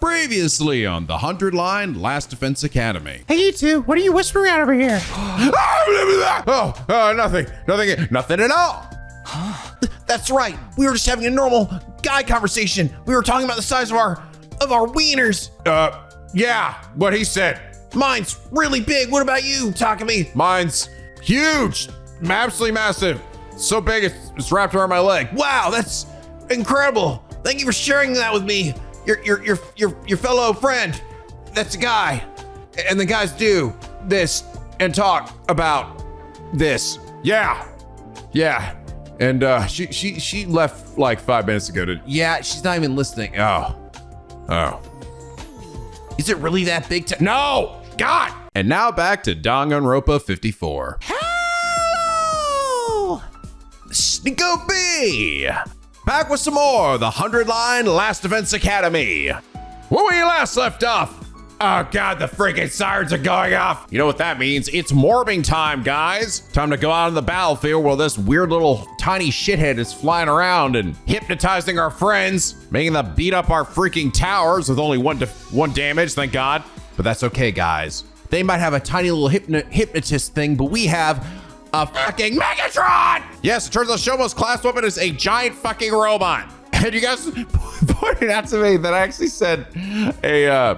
Previously on the 100-line Last Defense Academy. Hey, you two, what are you whispering out over here? Nothing at all. That's right. We were just having a normal guy conversation. We were talking about the size of our wieners. Yeah, what he said. Mine's really big. What about you, Takumi? Mine's huge, absolutely massive. So big it's wrapped around my leg. Wow, that's incredible. Thank you for sharing that with me. Your fellow friend. That's a guy. And the guys do this and talk about this. Yeah. And she left like 5 minutes ago. Yeah, she's not even listening. Oh. Is it really that big? No! God! And now back to Danganronpa 54. Hello! NicoB! Back with some more, the 100-line Last Defense Academy. Where we last left off? Oh God, the freaking sirens are going off. You know what that means? It's morbing time, guys. Time to go out on the battlefield while this weird little tiny shithead is flying around and hypnotizing our friends, making them beat up our freaking towers with only one damage, thank God. But that's okay, guys. They might have a tiny little hypnotist thing, but we have a fucking Megatron! Yes, it turns out Shomo's class weapon is a giant fucking robot. And you guys pointed out to me that I actually said I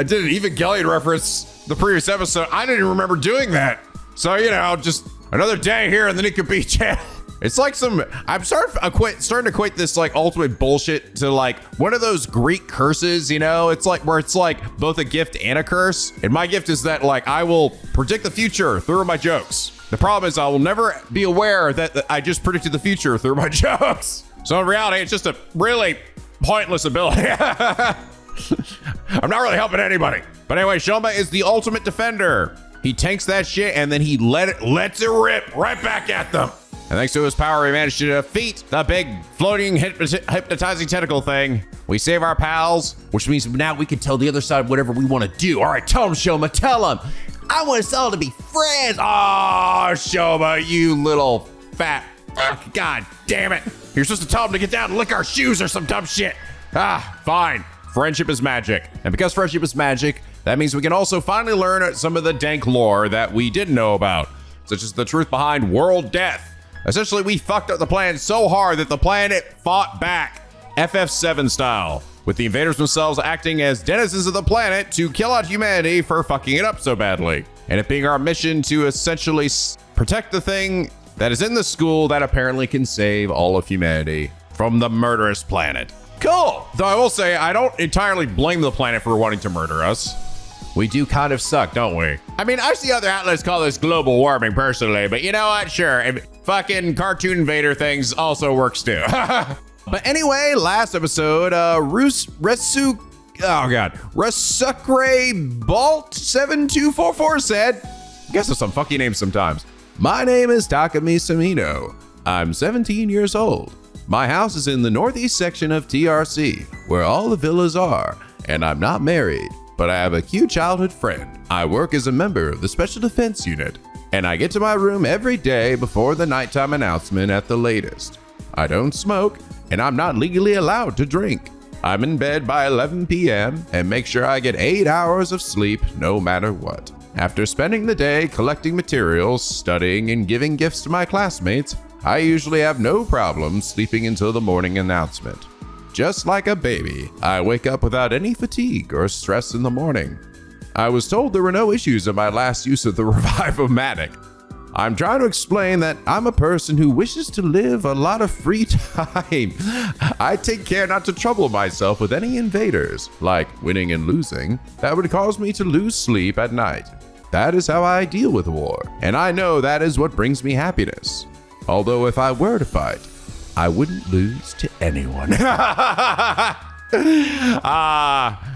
did an Evangelion reference the previous episode. I didn't even remember doing that. So, you know, just another day here in the NicoB channel. It's like I'm starting to equate this like ultimate bullshit to like one of those Greek curses, you know? It's like where it's like both a gift and a curse. And my gift is that like I will predict the future through my jokes. The problem is I will never be aware that I just predicted the future through my jokes. So in reality, it's just a really pointless ability. I'm not really helping anybody. But anyway, Shoma is the ultimate defender. He tanks that shit and then he lets it rip right back at them. And thanks to his power, we managed to defeat the big floating hypnotizing tentacle thing. We save our pals, which means now we can tell the other side whatever we want to do. All right, tell them, Shoma, tell them. I want us all to be friends. Oh, Shoma, you little fat fuck. God damn it. You're supposed to tell them to get down and lick our shoes or some dumb shit. Fine. Friendship is magic. And because friendship is magic, that means we can also finally learn some of the dank lore that we didn't know about, such as the truth behind world death. Essentially, we fucked up the planet so hard that the planet fought back, FF7 style, with the invaders themselves acting as denizens of the planet to kill out humanity for fucking it up so badly. And it being our mission to essentially protect the thing that is in the school that apparently can save all of humanity from the murderous planet. Cool! Though I will say, I don't entirely blame the planet for wanting to murder us. We do kind of suck, don't we? I mean, I see other outlets call this global warming personally, but you know what? Sure, and fucking cartoon invader things also works too. But anyway, last episode, Resukre Bolt 7244 said, I guess it's some funky names sometimes. My name is Takumi Sumino. I'm 17 years old. My house is in the northeast section of TRC, where all the villas are, and I'm not married. But I have a cute childhood friend. I work as a member of the Special Defense Unit, and I get to my room every day before the nighttime announcement at the latest. I don't smoke, and I'm not legally allowed to drink. I'm in bed by 11 p.m. and make sure I get 8 hours of sleep no matter what. After spending the day collecting materials, studying, and giving gifts to my classmates, I usually have no problem sleeping until the morning announcement. Just like a baby, I wake up without any fatigue or stress in the morning. I was told there were no issues in my last use of the Revive-O-Matic. I'm trying to explain that I'm a person who wishes to live a lot of free time. I take care not to trouble myself with any invaders, like winning and losing, that would cause me to lose sleep at night. That is how I deal with war, and I know that is what brings me happiness. Although if I were to fight, I wouldn't lose to anyone. I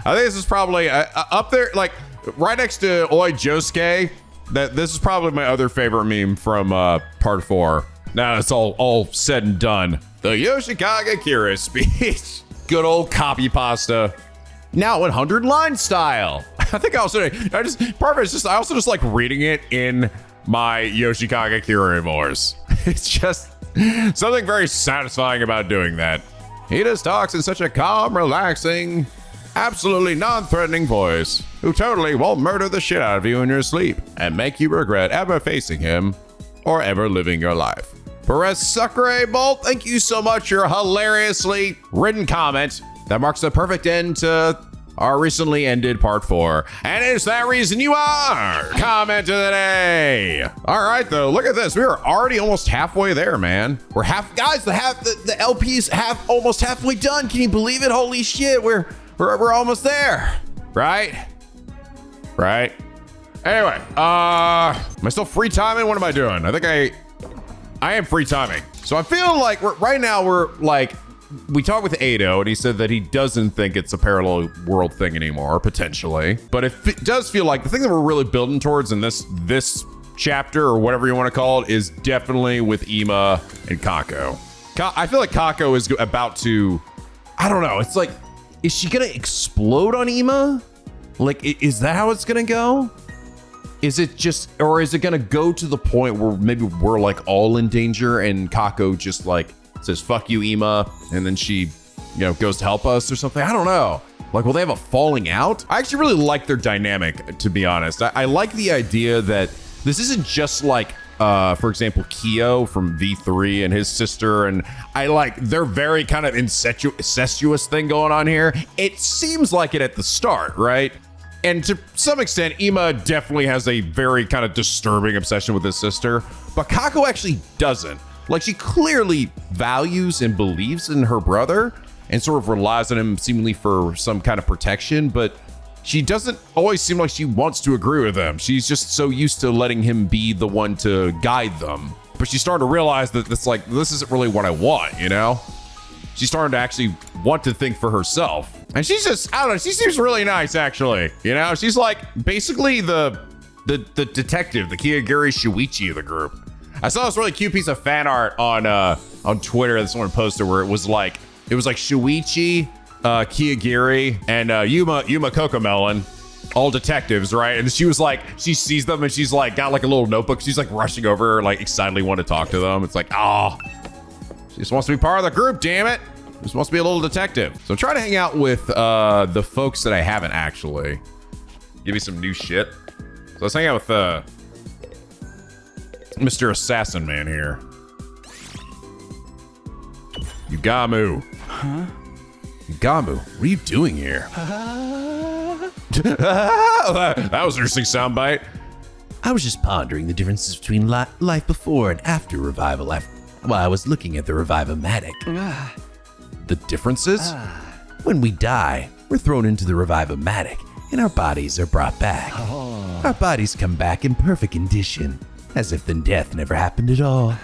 think this is probably up there, like right next to Oi Josuke. This is probably my other favorite meme from part 4. Now it's all said and done. The Yoshikage Kira speech. Good old copy pasta. Now 100-line style. I think I also like reading it in my Yoshikage Kira voice. It's just something very satisfying about doing that. He just talks in such a calm, relaxing, absolutely non-threatening voice who totally will murder the shit out of you in your sleep and make you regret ever facing him or ever living your life. Perez Sucre Bolt, thank you so much for your hilariously written comment. That marks the perfect end to our recently ended part 4. And it's that reason you are comment of the day. All right, though, look at this. We are already almost halfway there, man. We're guys, the LP's almost halfway done. Can you believe it? Holy shit, we're almost there. Right? Anyway, am I still free timing? What am I doing? I think I am free timing. So I feel like right now we talked with Ado and he said that he doesn't think it's a parallel world thing anymore, potentially. But it does feel like the thing that we're really building towards in this chapter or whatever you want to call it is definitely with Ima and Kako. I feel like Kako is about to, I don't know. It's like, is she going to explode on Ima? Like, is that how it's going to go? Is it just, or is it going to go to the point where maybe we're like all in danger and Kako just like says, fuck you, Ima, and then she, goes to help us or something? I don't know. Like, will they have a falling out? I actually really like their dynamic, to be honest. I like the idea that this isn't just like, for example, Kyo from V3 and his sister, and they're very kind of incestuous thing going on here. It seems like it at the start, right? And to some extent, Ima definitely has a very kind of disturbing obsession with his sister, but Kako actually doesn't. Like, she clearly values and believes in her brother and sort of relies on him seemingly for some kind of protection, but she doesn't always seem like she wants to agree with him. She's just so used to letting him be the one to guide them. But she's starting to realize that this isn't really what I want, She's starting to actually want to think for herself. And she's just, I don't know, she seems really nice, actually. She's like basically the detective, the Kiyogiri Shuichi of the group. I saw this really cute piece of fan art on Twitter that someone posted where it was like Shuichi, Kiyogiri, and Yuma Cocomelon, all detectives, right? And she was like, she sees them and she's like got like a little notebook. She's like rushing over, like excitedly want to talk to them. It's like, she just wants to be part of the group, damn it. Just wants to be a little detective. So try to hang out with the folks that I haven't actually. Give me some new shit. So let's hang out with Mr. Assassin Man here. Yugamu. Huh? Yugamu, what are you doing here? That was an interesting soundbite. I was just pondering the differences between life before and after revival while I was looking at the Revive-O-Matic. The differences? When we die, we're thrown into the Revive-O-Matic and our bodies are brought back. Our bodies come back in perfect condition, as if the death never happened at all.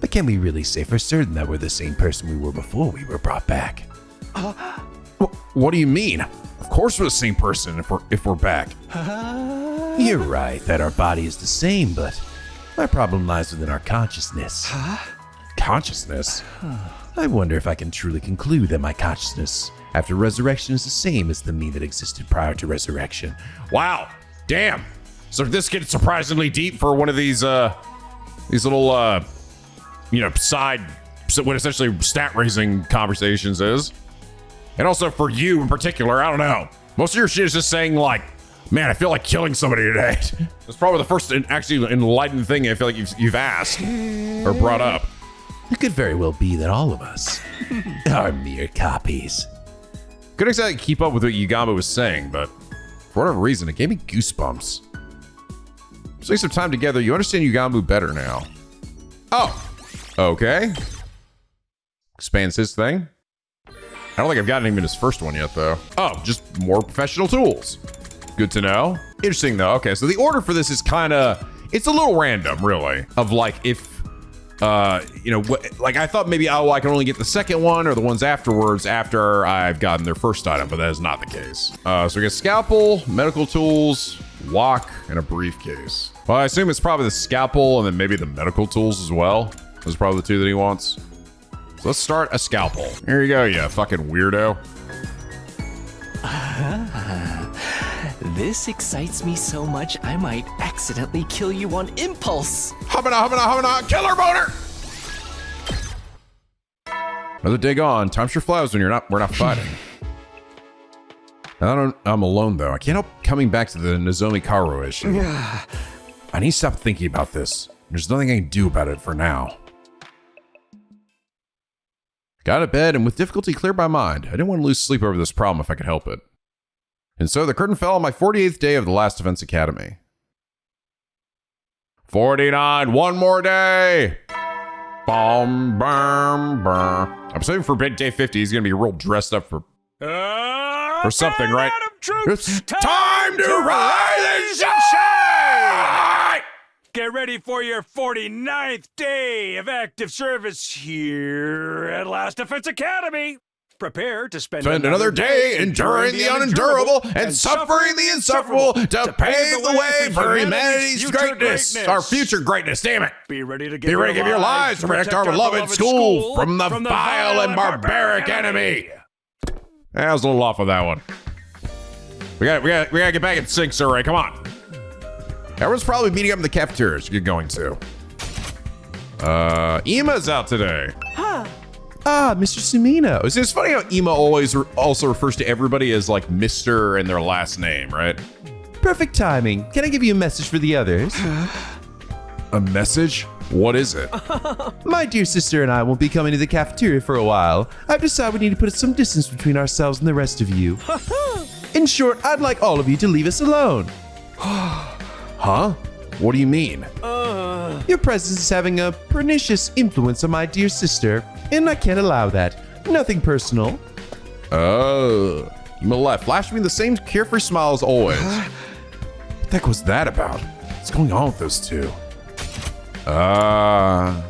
But can we really say for certain that we're the same person we were before we were brought back? What do you mean? Of course we're the same person if we're back. You're right that our body is the same, but my problem lies within our consciousness. Consciousness? I wonder if I can truly conclude that my consciousness after resurrection is the same as the me that existed prior to resurrection. Wow. Damn. So this gets surprisingly deep for one of these little, side, what essentially stat raising conversations is. And also for you in particular, I don't know. Most of your shit is just saying like, man, I feel like killing somebody today. That's probably the first actually enlightened thing I feel like you've asked or brought up. It could very well be that all of us are mere copies. Couldn't exactly keep up with what Yugamu was saying, but for whatever reason, it gave me goosebumps. Spending some time together, you understand Yugamu better now. Oh, okay. Expands his thing. I don't think I've gotten even his first one yet, though. Oh, just more professional tools. Good to know. Interesting, though. Okay, so the order for this is kind of, it's a little random, really, of like if, like I thought maybe, I can only get the second one or the ones afterwards after I've gotten their first item, but that is not the case. So we get scalpel, medical tools, wok, and a briefcase. Well, I assume it's probably the scalpel and then maybe the medical tools as well. Those are probably the two that he wants. So let's start a scalpel. Here you go, you fucking weirdo. This excites me so much, I might accidentally kill you on impulse. Humana, killer boner! Another day gone. Time sure flies when we're not fighting. I'm alone though. I can't help coming back to the Nozomi Karo issue. I need to stop thinking about this. There's nothing I can do about it for now. Got out of bed and with difficulty cleared my mind. I didn't want to lose sleep over this problem if I could help it. And so the curtain fell on my 48th day of the last Defense Academy. 49, one more day. Bum, bum, bum. I'm saving for big day 50. He's going to be real dressed up for something, right? It's time to rise and shine! Get ready for your 49th day of active service here at Last Defense Academy. Prepare to spend another day enduring the unendurable and suffering the insufferable to pave the way for humanity's greatness. Our future greatness, damn it. Be ready to give your lives to protect our beloved school from the vile and barbaric enemy. I was a little off of that one. We gotta get back in sync, Sirei. Come on. Everyone's probably meeting up in the cafeterias you're going to. Ima's out today. Ah, Mr. Sumino. It's funny how Ima always also refers to everybody as like Mr. and their last name, right? Perfect timing. Can I give you a message for the others? A message? What is it? My dear sister and I won't be coming to the cafeteria for a while. I've decided we need to put some distance between ourselves and the rest of you. In short, I'd like all of you to leave us alone. Huh? What do you mean? Your presence is having a pernicious influence on my dear sister, and I can't allow that. Nothing personal. Oh. Ima left, flashing me the same carefree smile as always. What the heck was that about? What's going on with those two? No,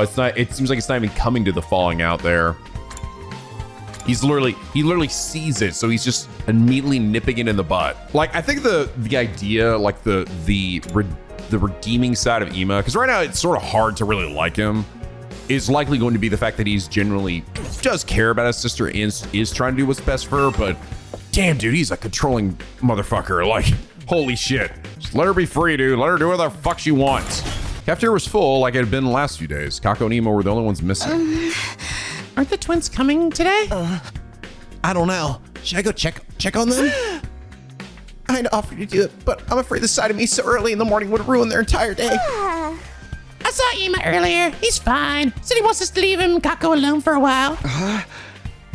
it's not. It seems like it's not even coming to the falling out there. He literally sees it, so he's just immediately nipping it in the butt. Like, I think the idea, like the redeeming side of Ima, because right now it's sort of hard to really like him, is likely going to be the fact that he's generally does care about his sister and is trying to do what's best for her. But damn, dude, he's a controlling motherfucker. Like, holy shit. Just let her be free, dude. Let her do whatever the fuck she wants. Cafeteria was full like it had been the last few days. Kako and Ima were the only ones missing. Aren't the twins coming today? I don't know. Should I go check on them? I'd offer to do it, but I'm afraid the sight of me so early in the morning would ruin their entire day. I saw Ima earlier. He's fine. Said he wants us to leave him Kako alone for a while.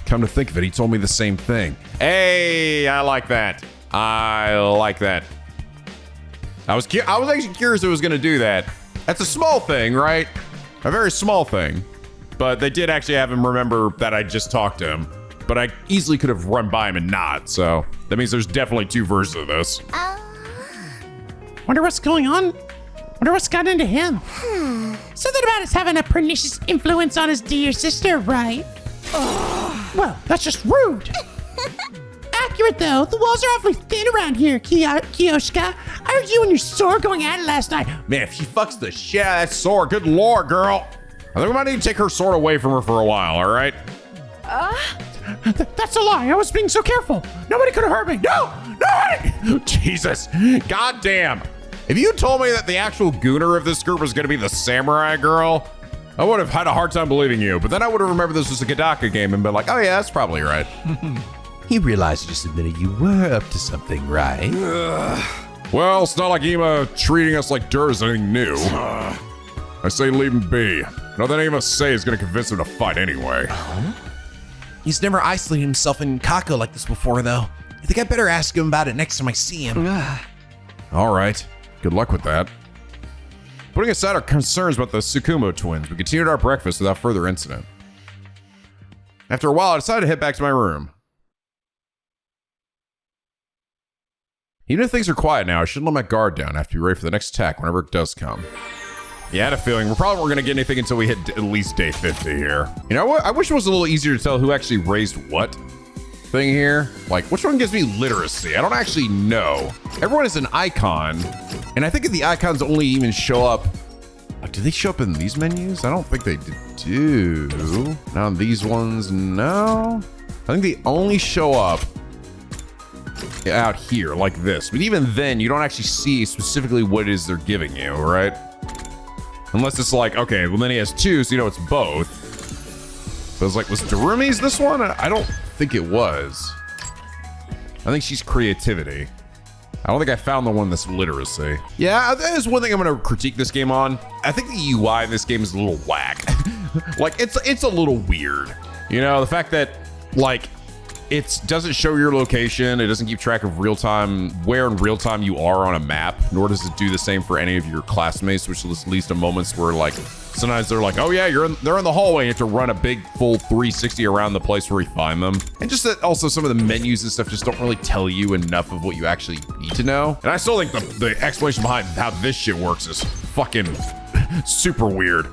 Come to think of it, he told me the same thing. Hey, I like that. I like that. I was actually curious if it was going to do that. That's a small thing, right? A very small thing. But they did actually have him remember that I just talked to him. But I easily could have run by him and not, so that means there's definitely two versions of this. Wonder what's going on? Wonder what's gotten into him? Something about us having a pernicious influence on his dear sister, right? Well, that's just rude. Accurate, though. The walls are awfully thin around here, Kiyoshika. I heard you and your sword going at it last night. Man, if she fucks the shit out of that sword, good lord, girl. I think we might need to take her sword away from her for a while, all right? That's a lie. I was being so careful. Nobody could have hurt me. No! Nobody! Jesus. Goddamn. If you told me that the actual gooner of this group was going to be the samurai girl, I would have had a hard time believing you. But then I would have remembered this was a Gadaka game and been like, oh yeah, that's probably right. He realized just a minute you were up to something, right? Well, it's not like Ima treating us like dirt is anything new. I say leave him be. Nothing any of us say is going to convince him to fight anyway. He's never isolated himself in Kako like this before, though. I think I better ask him about it next time I see him. All right. Good luck with that. Putting aside our concerns about the Tsukumo twins, we continued our breakfast without further incident. After a while, I decided to head back to my room. Even if things are quiet now, I shouldn't let my guard down. I have to be ready for the next attack whenever it does come. Yeah, I had a feeling we're probably not going to get anything until we hit at least day 50 here. You know what? I wish it was a little easier to tell who actually raised what thing here. Like, which one gives me literacy? I don't actually know. Everyone is an icon, and I think the icons only even show up. Do they show up in these menus? I don't think they do. Now these ones, no. I think they only show up out here like this. But even then, you don't actually see specifically what it is they're giving you, right? Unless it's like, okay, well then he has two, so you know it's both. So it's like, was Darumi's this one? I don't think it was. I think she's creativity. I don't think I found the one that's literacy. Yeah, that is one thing I'm gonna critique this game on. I think the UI in this game is a little whack. Like, it's a little weird. You know, the fact that, like, it doesn't show your location. It doesn't keep track of where in real time you are on a map, nor does it do the same for any of your classmates, which leads to moments where, like, sometimes they're like, oh yeah, they're in the hallway. You have to run a big full 360 around the place where you find them. And just that also some of the menus and stuff just don't really tell you enough of what you actually need to know. And I still think the explanation behind how this shit works is fucking super weird.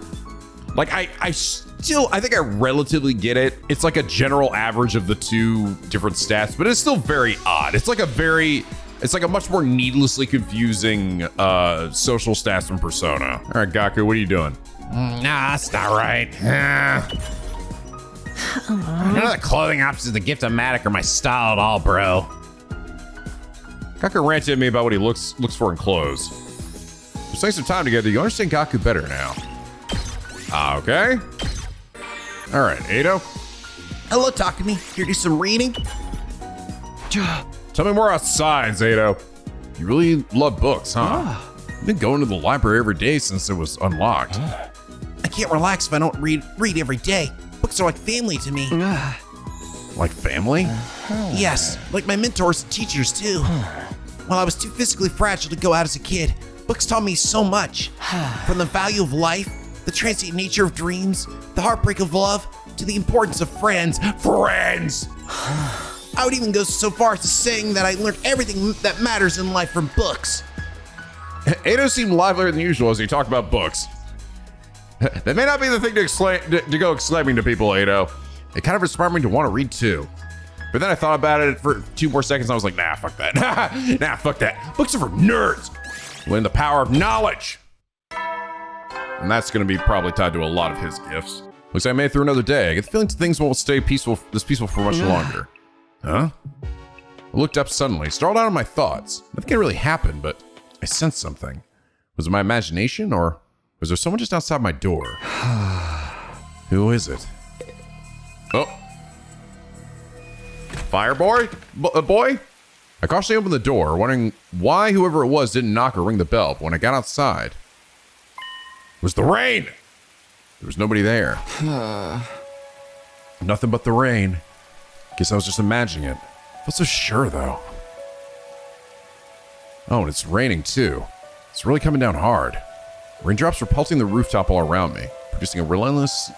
Like, I think I relatively get it. It's like a general average of the two different stats, but it's still very odd. It's like a much more needlessly confusing social stats from Persona. All right, Kako, what are you doing? Nah, that's not right. None of the clothing options in the gift of Matic are my style at all, bro. Kako ranted at me about what he looks for in clothes. We're spending some time together. You understand Kako better now. Okay. All right, Ado. Hello, Takumi. Here to do some reading? Tell me more about signs, Ado. You really love books, huh? You've been going to the library every day since it was unlocked. I can't relax if I don't read every day. Books are like family to me. Like family? Yes, like my mentors and teachers too. While I was too physically fragile to go out as a kid, books taught me so much. From the value of life, the transient nature of dreams, the heartbreak of love, to the importance of friends. Friends! I would even go so far as to saying that I learned everything that matters in life from books. Ado seemed livelier than usual as he talked about books. That may not be the thing to go exclaiming to people, Ado. It kind of inspired me to want to read too. But then I thought about it for 2 more seconds and I was like, nah, fuck that. Nah, fuck that. Books are for nerds. Learn the power of knowledge. And that's going to be probably tied to a lot of his gifts. Looks like I made it through another day. I get the feeling things won't stay peaceful for much longer. Huh? I looked up suddenly, startled out of my thoughts. Nothing really happened, but I sensed something. Was it my imagination, or was there someone just outside my door? Who is it? Oh. Fire boy? Boy? I cautiously opened the door, wondering why whoever it was didn't knock or ring the bell. But when I got outside, it was the rain. There was nobody there. Nothing but the rain. Guess I was just imagining it. I felt so sure, though. Oh, and it's raining, too. It's really coming down hard. Raindrops were pelting the rooftop all around me, producing a relentless,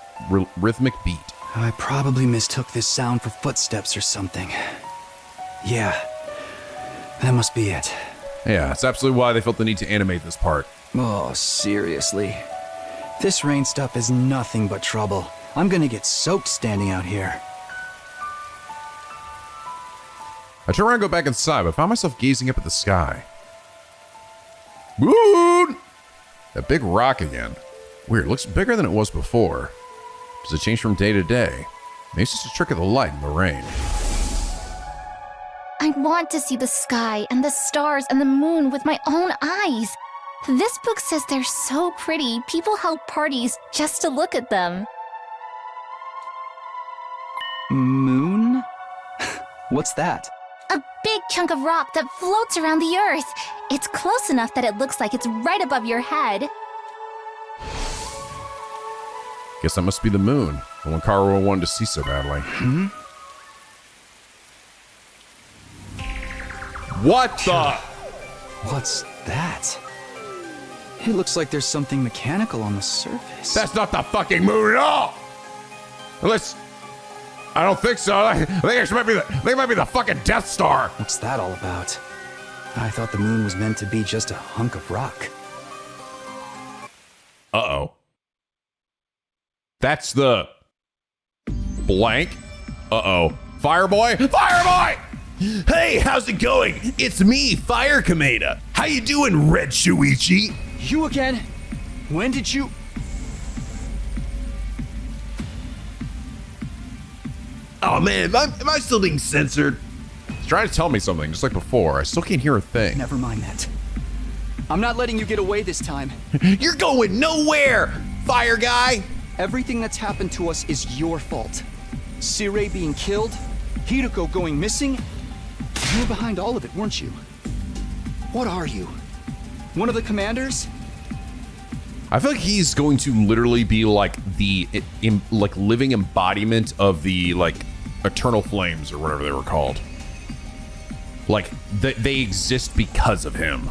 rhythmic beat. I probably mistook this sound for footsteps or something. Yeah, that must be it. Yeah, that's absolutely why they felt the need to animate this part. Oh, seriously. This rain stuff is nothing but trouble. I'm gonna get soaked standing out here. I turned around and go back inside, but found myself gazing up at the sky. Woo! That big rock again. Weird, looks bigger than it was before. Does it change from day to day? Maybe it's just a trick of the light in the rain. I want to see the sky and the stars and the moon with my own eyes. This book says they're so pretty, people held parties just to look at them. Moon? What's that? A big chunk of rock that floats around the earth. It's close enough that it looks like it's right above your head. Guess that must be the moon, the one Karo wanted to see so badly. What the? What's that? It looks like there's something mechanical on the surface. That's not the fucking moon at all! Unless... I don't think so. I think it might be the fucking Death Star. What's that all about? I thought the moon was meant to be just a hunk of rock. Uh-oh. That's the... blank? Uh-oh. Fireboy? Fireboy! Hey, how's it going? It's me, Fire Kameda. How you doing, Red Shuichi? You again? When did you... Oh man, am I still being censored? He's trying to tell me something, just like before. I still can't hear a thing. Never mind that. I'm not letting you get away this time. You're going nowhere, Fire Guy! Everything that's happened to us is your fault. Sirei being killed, Hiroko going missing, You were behind all of it, weren't you? What are you? One of the commanders? I feel like he's going to literally be like the living embodiment of the like eternal flames or whatever they were called. Like they exist because of him.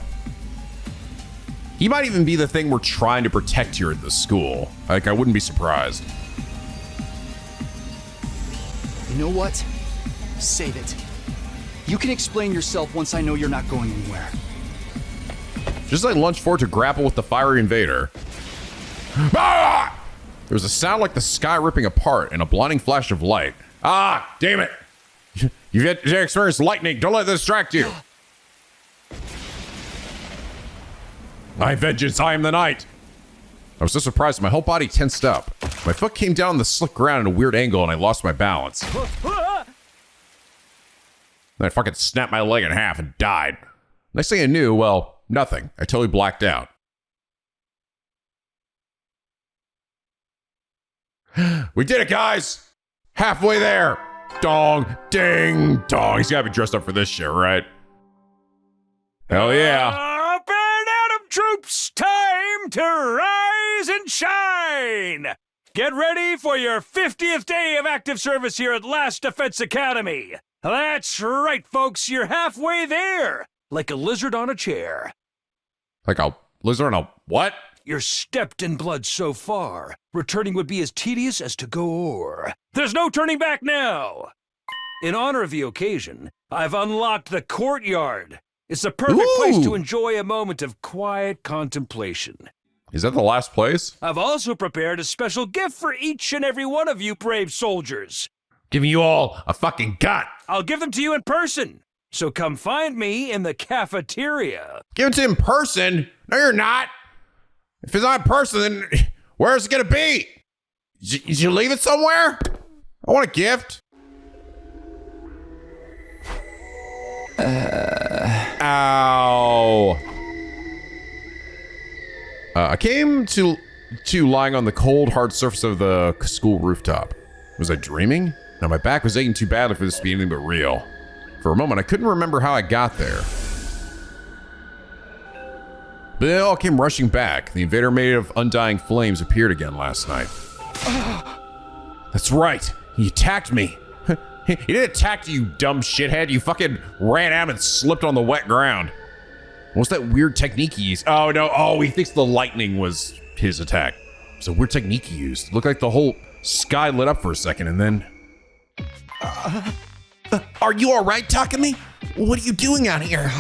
He might even be the thing we're trying to protect here at the school. Like, I wouldn't be surprised. You know what? Save it. You can explain yourself once I know you're not going anywhere. Just as I lunged forward to grapple with the fiery invader, ah! There was a sound like the sky ripping apart and a blinding flash of light. Ah, damn it. You've yet to experience lightning. Don't let this distract you. My vengeance, I am the night. I was so surprised my whole body tensed up. My foot came down the slick ground at a weird angle and I lost my balance. Then I fucking snapped my leg in half and died. Next thing I knew, well, nothing. I totally blacked out. We did it, guys! Halfway there! Dong, ding, dong. He's gotta be dressed up for this shit, right? Hell yeah. Troops, time to rise and shine! Get ready for your 50th day of active service here at Last Defense Academy. That's right, folks, you're halfway there, like a lizard on a chair. Like a lizard on a what? You're stepped in blood so far. Returning would be as tedious as to go o'er. There's no turning back now. In honor of the occasion, I've unlocked the courtyard. It's the perfect place to enjoy a moment of quiet contemplation. Is that the last place? I've also prepared a special gift for each and every one of you brave soldiers. Giving you all a fucking gut. I'll give them to you in person. So come find me in the cafeteria. Give it to him in person? No, you're not. If it's not in person, then where's it gonna be? Did you leave it somewhere? I want a gift. Ow. I came to lying on the cold, hard surface of the school rooftop. Was I dreaming? No, my back was aching too badly for this to be anything but real. For a moment, I couldn't remember how I got there. But it all came rushing back. The invader made of undying flames appeared again last night. That's right. He attacked me. He didn't attack you, dumb shithead. You fucking ran out and slipped on the wet ground. What's that weird technique he used? Oh, no. Oh, he thinks the lightning was his attack. It's a weird technique he used. It looked like the whole sky lit up for a second and then... Are you all right, Takumi? What are you doing out here?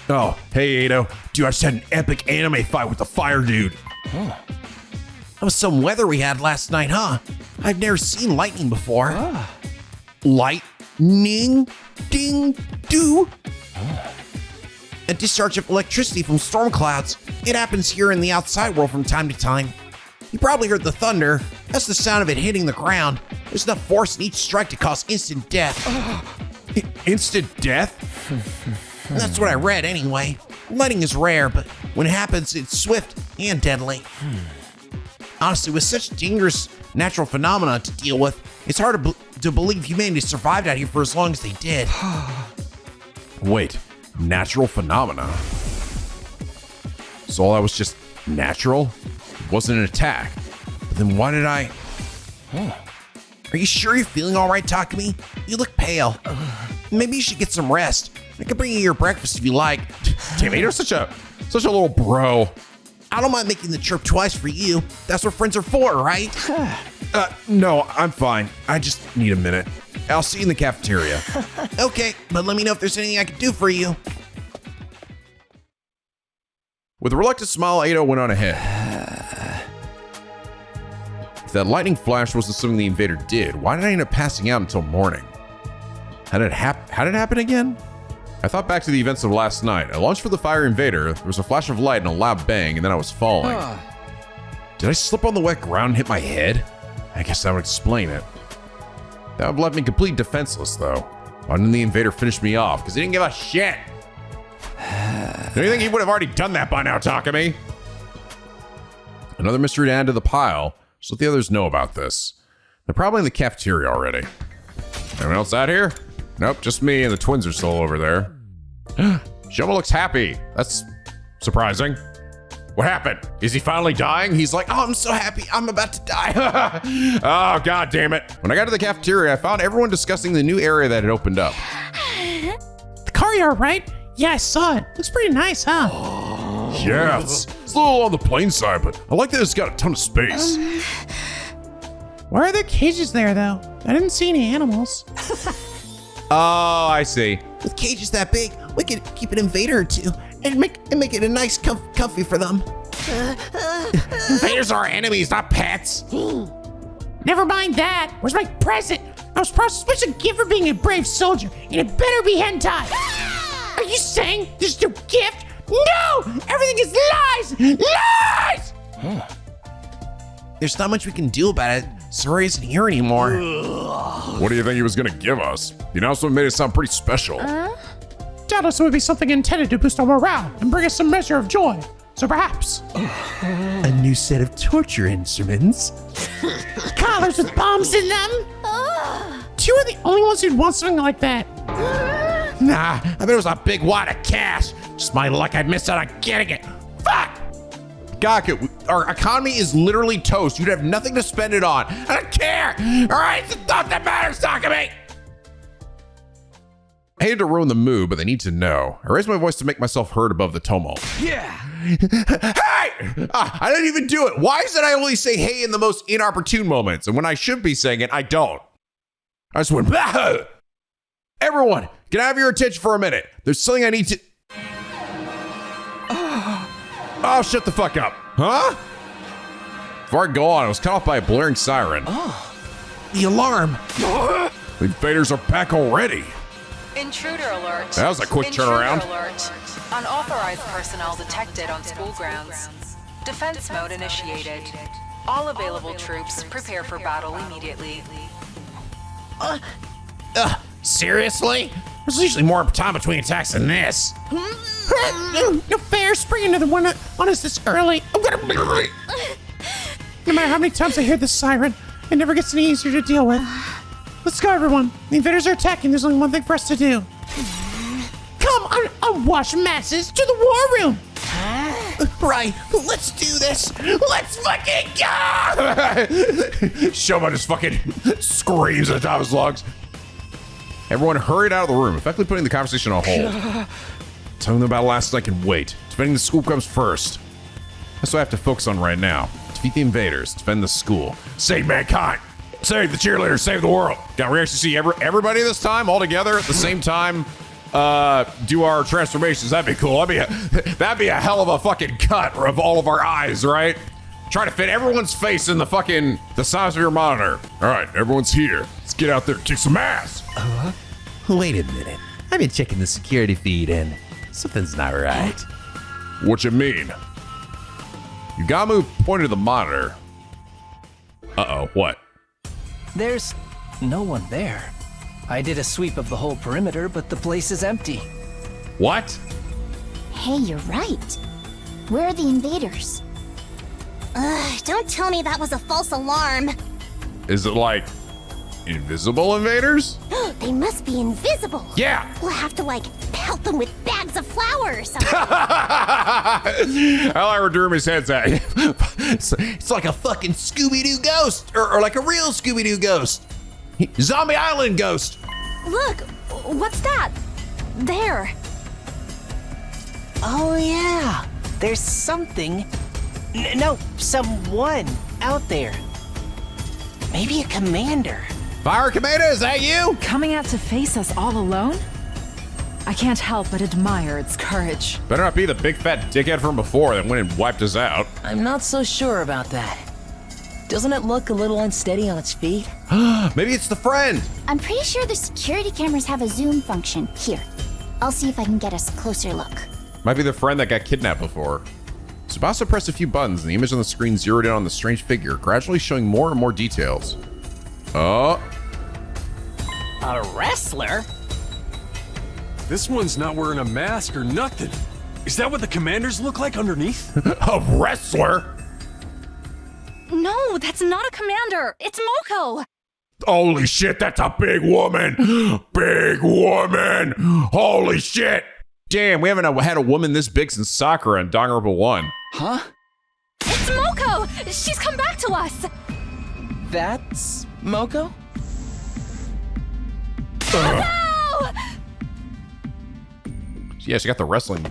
Oh, hey, Ado. Dude, I just had an epic anime fight with the fire dude. That was some weather we had last night, huh? I've never seen lightning before. Lightning? Ding, do. A discharge of electricity from storm clouds. It happens here in the outside world from time to time. You probably heard the thunder. That's the sound of it hitting the ground. There's enough force in each strike to cause instant death. Instant death? That's what I read anyway. Lightning is rare, but when it happens, it's swift and deadly. Honestly, with such dangerous natural phenomena to deal with, it's hard to believe humanity survived out here for as long as they did. Wait, natural phenomena? So all that was just natural? It wasn't an attack. But then why did I... Are you sure you're feeling all right, Takumi? You look pale. Maybe you should get some rest. I can bring you your breakfast if you like. Damn it, you're such a little bro. I don't mind making the trip twice for you. That's what friends are for, right? No, I'm fine. I just need a minute. I'll see you in the cafeteria. Okay, but let me know if there's anything I can do for you. With a reluctant smile, Ado went on ahead. If that lightning flash wasn't something the invader did, why did I end up passing out until morning? How did it happen again? I thought back to the events of last night. I launched for the fire invader. There was a flash of light and a loud bang, and then I was falling. Did I slip on the wet ground and hit my head? I guess that would explain it. That would have left me completely defenseless, though. Why didn't the invader finish me off? Because he didn't give a shit. Do you think he would have already done that by now, Takumi? Another mystery to add to the pile. Just let the others know about this. They're probably in the cafeteria already. Anyone else out here? Nope, just me and the twins are still over there. Shoma looks happy. That's surprising. What happened? Is he finally dying? He's like, oh, I'm so happy. I'm about to die. Oh, God damn it. When I got to the cafeteria, I found everyone discussing the new area that had opened up. The car yard, right? Yeah, I saw it. Looks pretty nice, huh? Yeah, it's a little on the plain side, but I like that it's got a ton of space. Why are there cages there, though? I didn't see any animals. Oh, I see. With cages that big, we could keep an invader or two and make it a nice comfy for them. Invaders are our enemies, not pets. Never mind that. Where's my present? I was supposed to give for being a brave soldier, and it better be hentai. Are you saying there's no gift? No! Everything is lies! Lies! There's not much we can do about it. Sirei isn't here anymore. What do you think he was gonna give us? The announcement made it sound pretty special. Doubtless it would be something intended to boost our morale and bring us some measure of joy. So perhaps A new set of torture instruments. collars with bombs in them. You are the only ones who'd want something like that. Nah, I bet it was a big wad of cash. Just my luck I'd miss out on getting it. Fuck! Kako, our economy is literally toast. You'd have nothing to spend it on. I don't care! Alright, it's the thought that matters, Takumi! I hated to ruin the mood, but they need to know. I raised my voice to make myself heard above the tumult. Yeah! Hey! I didn't even do it. Why is it I only say hey in the most inopportune moments? And when I should be saying it, I don't. I just went, bah! Everyone, can I have your attention for a minute? There's something I need to... Oh, shut the fuck up. Huh? Before I go on, I was cut off by a blaring siren. The alarm. The invaders are back already. Intruder alert. That was a quick turnaround. Intruder alert. Unauthorized personnel detected on school grounds. Defense mode initiated. All available troops prepare for battle immediately. Seriously? There's usually more time between attacks than this. No fair, spring another one on us this early. I'm gonna... No matter how many times I hear this siren, it never gets any easier to deal with. Let's go, everyone. The invaders are attacking. There's only one thing for us to do. Come on, wash masses to the war room. Right, let's do this. Let's fucking go! Shoma just fucking screams at the top of his lungs. Everyone hurried out of the room, effectively putting the conversation on hold. Telling them about last night can wait. Defending the school comes first. That's what I have to focus on right now. Defeat the invaders, defend the school, save mankind, save the cheerleaders, save the world. Can we actually see everybody this time all together at the same time? Do our transformations. That'd be cool. That'd be a hell of a fucking cut of all of our eyes, right? Try to fit everyone's face in the size of your monitor. All right, everyone's here. Let's get out there and kick some ass. Wait a minute. I've been checking the security feed and something's not right. What you mean? Yugamu pointed to the monitor. Uh-oh, what? There's no one there. I did a sweep of the whole perimeter, but the place is empty. What? Hey, you're right. Where are the invaders? Don't tell me that was a false alarm. Is it like invisible invaders? They must be invisible. Yeah. We'll have to, pelt them with bags of flour or something. I like where Durham's head's at. It's like a fucking Scooby-Doo ghost, or like a real Scooby-Doo ghost. Zombie Island ghost. Look, what's that? There. Oh yeah, there's something. Someone out there. Maybe a commander. Fire Commander, is that you? Coming out to face us all alone? I can't help but admire its courage. Better not be the big fat dickhead from before that went and wiped us out. I'm not so sure about that. Doesn't it look a little unsteady on its feet? Maybe it's the friend. I'm pretty sure the security cameras have a zoom function. Here, I'll see if I can get us a closer look. Might be the friend that got kidnapped before. Tsubasa pressed a few buttons and the image on the screen zeroed in on the strange figure, gradually showing more and more details. Oh. A wrestler? This one's not wearing a mask or nothing. Is that what the commanders look like underneath? A wrestler? No, that's not a commander. It's Moko. Holy shit, that's a big woman. Big woman. Holy shit. Damn, we haven't had a woman this big since Sakura in Danganronpa 1. Huh? It's Moko! She's come back to us! That's Moko? No! Yeah, she got the wrestling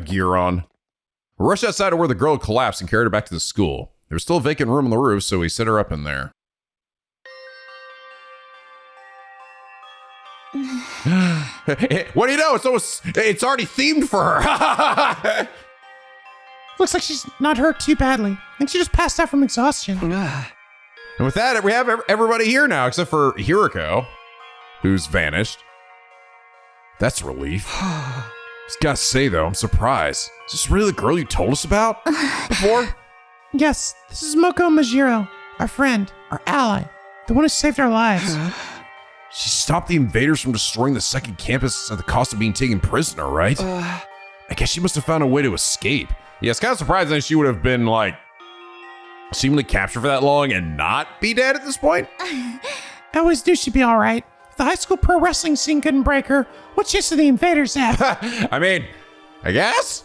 gear on. We rushed outside to where the girl had collapsed and carried her back to the school. There was still a vacant room on the roof, so we set her up in there. What do you know? It's already themed for her. Looks like she's not hurt too badly. I think she just passed out from exhaustion. And with that, we have everybody here now, except for Hiroko, who's vanished. That's a relief. Just gotta say, though, I'm surprised. Is this really the girl you told us about before? Yes, this is Moko Majiro, our friend, our ally, the one who saved our lives. She stopped the invaders from destroying the second campus at the cost of being taken prisoner, right? I guess she must have found a way to escape. Yeah, it's kind of surprising that she would have been, like, seemingly captured for that long and not be dead at this point. I always knew she'd be all right. If the high school pro wrestling scene couldn't break her, what chance do the invaders have? I mean, I guess.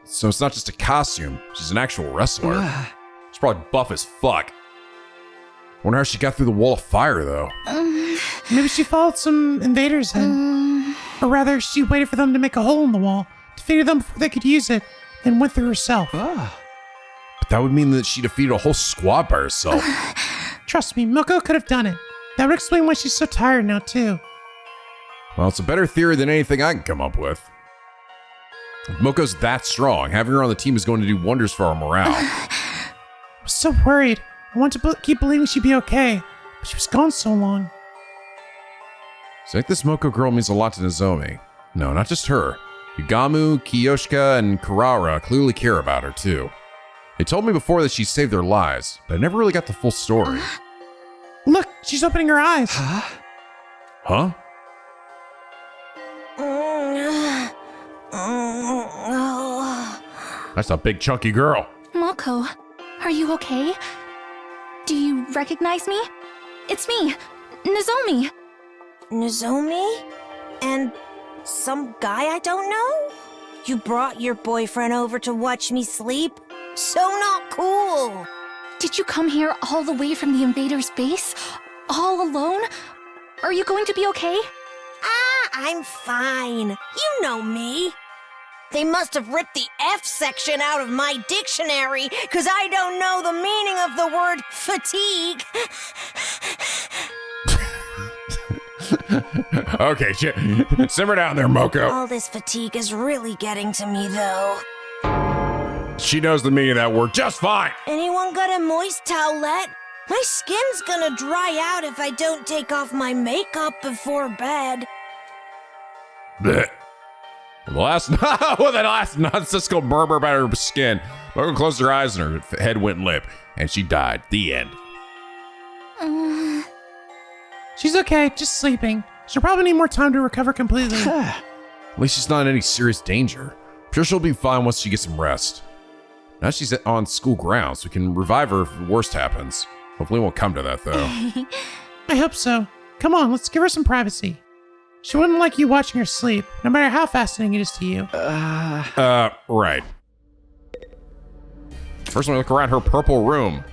So it's not just a costume. She's an actual wrestler. She's probably buff as fuck. Wonder how she got through the wall of fire, though. Maybe she followed some invaders in. Or rather, she waited for them to make a hole in the wall, defeated them before they could use it, then went through herself. But that would mean that she defeated a whole squad by herself. Trust me, Moko could have done it. That would explain why she's so tired now, too. Well, it's a better theory than anything I can come up with. If Moko's that strong, having her on the team is going to do wonders for our morale. I was so worried. I wanted to keep believing she'd be okay, but she was gone so long. So I think this Moko girl means a lot to Nozomi. No, not just her. Yugamu, Kiyoshika, and Kurara clearly care about her, too. They told me before that she saved their lives, but I never really got the full story. Look, she's opening her eyes. Huh? That's a big chunky girl. Moko, are you okay? Do you recognize me? It's me, Nozomi. Nozomi? And some guy I don't know? You brought your boyfriend over to watch me sleep? So not cool. Did you come here all the way from the invaders' base? All alone? Are you going to be okay? I'm fine. You know me. They must have ripped the F section out of my dictionary, because I don't know the meaning of the word fatigue. Okay, simmer down there, Moko. All this fatigue is really getting to me, though. She knows the meaning of that word just fine. Anyone got a moist towelette? My skin's gonna dry out if I don't take off my makeup before bed. Blech. The last nonsensical murmur about her skin. Moko closed her eyes and her head went limp, and she died. The end. She's okay, just sleeping. She'll probably need more time to recover completely. At least she's not in any serious danger. I'm sure she'll be fine once she gets some rest. Now she's on school grounds. We can revive her if the worst happens. Hopefully it won't come to that, though. I hope so. Come on, let's give her some privacy. She wouldn't like you watching her sleep, no matter how fascinating it is to you. Right. First, let me look around her purple room.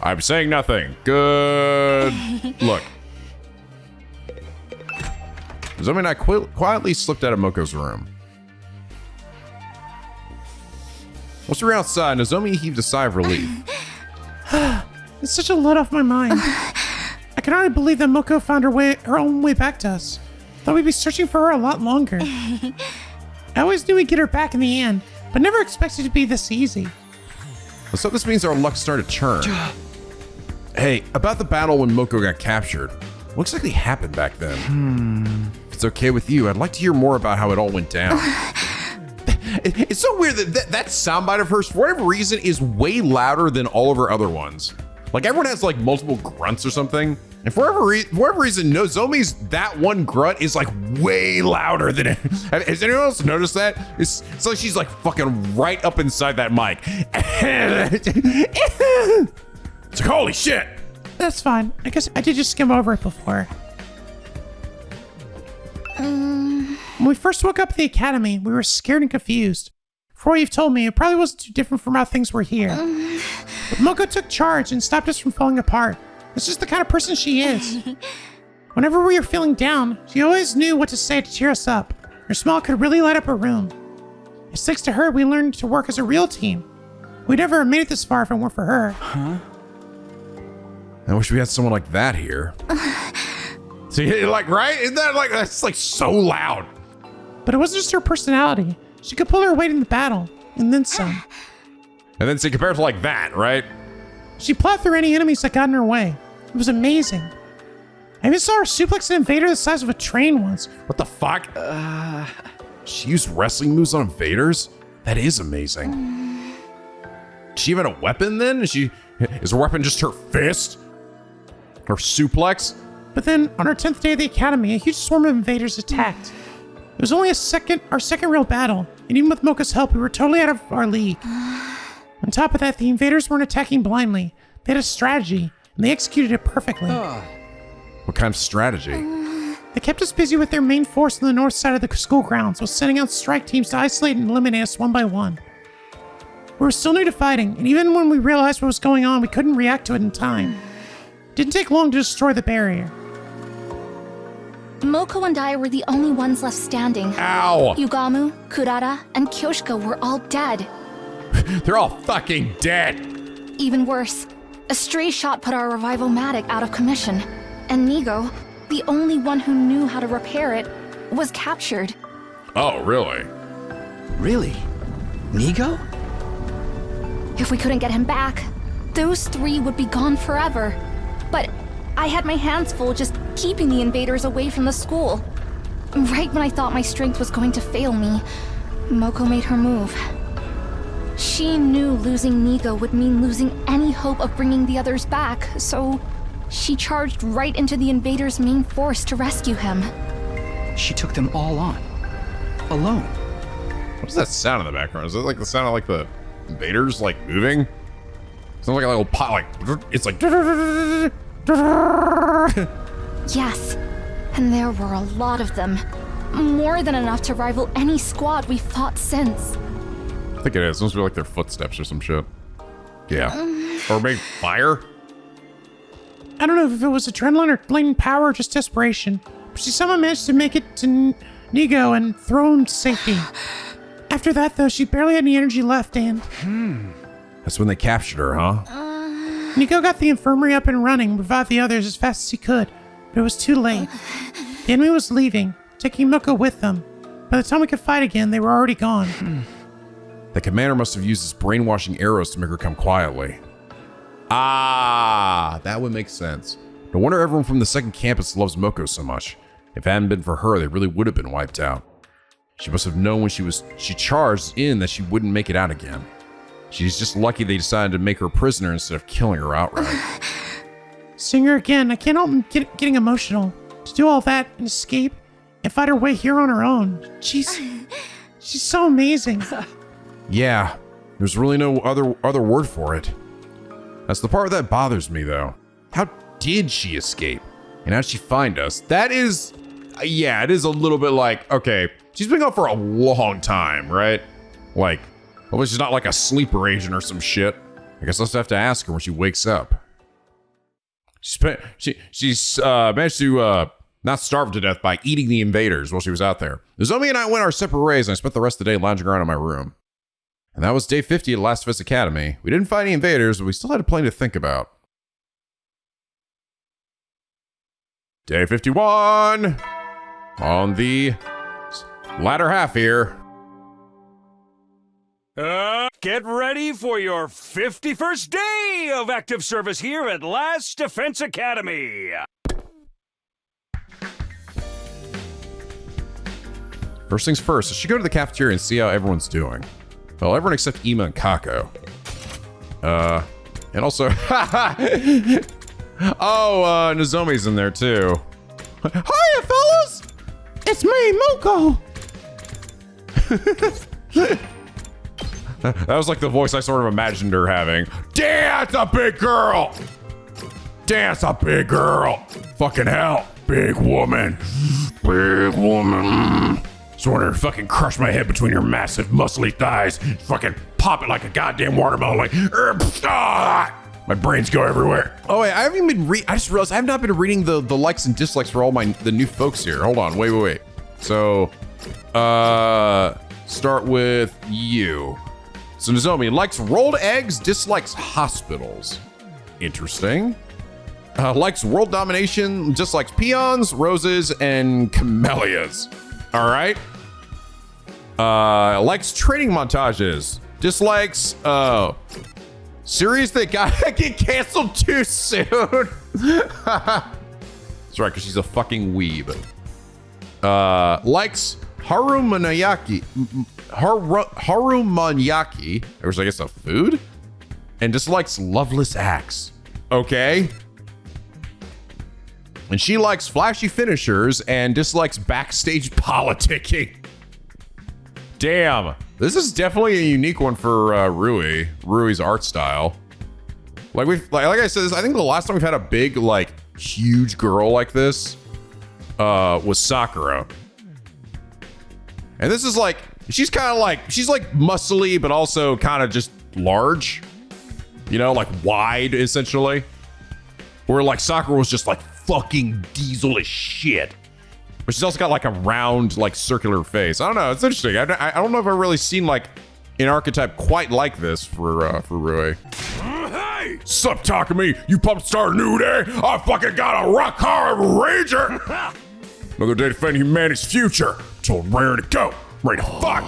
I'm saying nothing. Good look. Nozomi and I quietly slipped out of Moko's room. Once we were outside, Nozomi heaved a sigh of relief. It's such a load off my mind. I can already believe that Moko found her own way back to us. Thought we'd be searching for her a lot longer. I always knew we'd get her back in the end, but never expected it to be this easy. So this means our luck started to turn. Hey, about the battle when Moko got captured. What exactly happened back then? If it's okay with you, I'd like to hear more about how it all went down. It's so weird that soundbite of hers, for whatever reason, is way louder than all of her other ones. Like, everyone has, like, multiple grunts or something. And for whatever reason, Nozomi's that one grunt is like way louder than it. Has anyone else noticed that? It's like she's like fucking right up inside that mic. It's like, holy shit. That's fine. I guess I did just skim over it before. When we first woke up at the academy, we were scared and confused. For what you've told me, it probably wasn't too different from how things were here. But Moko took charge and stopped us from falling apart. That's just the kind of person she is. Whenever we were feeling down, she always knew what to say to cheer us up. Her smile could really light up a room. It's thanks to her we learned to work as a real team. We'd never have made it this far if it weren't for her. Huh? I wish we had someone like that here. See, like, right? Isn't that like, that's like so loud. But it wasn't just her personality. She could pull her weight in the battle, and then some. And then see, compared to like that, right? She plowed through any enemies that got in her way. It was amazing. I even saw her suplex an invader the size of a train once. What the fuck? She used wrestling moves on invaders? That is amazing. Is she even a weapon then? Is her weapon just her fist? Her suplex? But then, on our 10th day of the academy, a huge swarm of invaders attacked. It was only our second real battle, and even with Mocha's help, we were totally out of our league. On top of that, the invaders weren't attacking blindly. They had a strategy, and they executed it perfectly. What kind of strategy? They kept us busy with their main force on the north side of the school grounds, while sending out strike teams to isolate and eliminate us one by one. We were still new to fighting, and even when we realized what was going on, we couldn't react to it in time. It didn't take long to destroy the barrier. Moko and I were the only ones left standing. Ow! Yugamu, Kurara, and Kyoshika were all dead. They're all fucking dead! Even worse, a stray shot put our revival-matic out of commission, and Nigo, the only one who knew how to repair it, was captured. Oh, really? Really? Nigo? If we couldn't get him back, those three would be gone forever. But I had my hands full just keeping the invaders away from the school. Right when I thought my strength was going to fail me, Moko made her move. She knew losing Nigo would mean losing any hope of bringing the others back, so she charged right into the invaders' main force to rescue him. She took them all on. Alone. What does that sound in the background? Is it like the sound of like the invaders like moving? Sounds like a little pot, like, it's like... Yes, and there were a lot of them. More than enough to rival any squad we've fought since. I think it is. It must be like their footsteps or some shit. Yeah. Or maybe fire? I don't know if it was adrenaline or blatant power or just desperation, but she somehow managed to make it to Nigo and throw him to safety. After that, though, she barely had any energy left, and... That's when they captured her, huh? Nico got the infirmary up and running and revived the others as fast as he could, but it was too late. The enemy was leaving, taking Moko with them. By the time we could fight again, they were already gone. The commander must have used his brainwashing arrows to make her come quietly. Ah, that would make sense. No wonder everyone from the second campus loves Moko so much. If it hadn't been for her, they really would have been wiped out. She must have known when she charged in that she wouldn't make it out again. She's just lucky they decided to make her a prisoner instead of killing her outright. Seeing her again, I can't help getting emotional. To do all that and escape and fight her way here on her own. She's so amazing. Yeah, there's really no other word for it. That's the part that bothers me, though. How did she escape? And how'd she find us? That is, yeah, it is a little bit like, okay, she's been gone for a long time, right? Like, hopefully she's not like a sleeper agent or some shit. I guess I'll just have to ask her when she wakes up. She's managed to not starve to death by eating the invaders while she was out there. Nozomi and I went our separate ways, and I spent the rest of the day lounging around in my room. And that was day 50 at Last of Us Academy. We didn't fight any invaders, but we still had plenty to think about. Day 51! On the latter half here. Get ready for your 51st day of active service here at Last Defense Academy. First things first, I should go to the cafeteria and see how everyone's doing. Well, everyone except Ima and Kako. And also, Oh, Nozomi's in there too. Hiya, fellas! It's me, Moko! That was like the voice I sort of imagined her having. Damn, it's a big girl! Damn, it's a big girl! Fucking hell, big woman. Big woman. Just want her to fucking crush my head between her massive muscly thighs. Fucking pop it like a goddamn watermelon. Like, my brains go everywhere. Oh wait, I haven't even been I just realized I have not been reading the likes and dislikes for all the new folks here. Hold on, wait. So, start with you. So Nozomi likes rolled eggs, dislikes hospitals. Interesting. Likes world domination, dislikes peons, roses, and camellias. All right. Likes training montages. Dislikes series that get canceled too soon. That's right, because she's a fucking weeb. Likes Harumanyaki, which I guess a food, and dislikes loveless acts. Okay. And she likes flashy finishers and dislikes backstage politicking. Damn, this is definitely a unique one for Rui's art style. Like I said, I think the last time we've had a big, like, huge girl like this was Sakura. And this is like, she's like muscly, but also kind of just large. You know, like wide, essentially. Where like Sakura was just like fucking diesel as shit. But she's also got like a round, like circular face. I don't know, it's interesting. I don't know if I've really seen like an archetype quite like this for Rui. Hey! Sup, Takumi? You pumped start a new day? I fucking got a rock hard rager! Another day to defend humanity's future. So I'm ready to go. Ready to fight.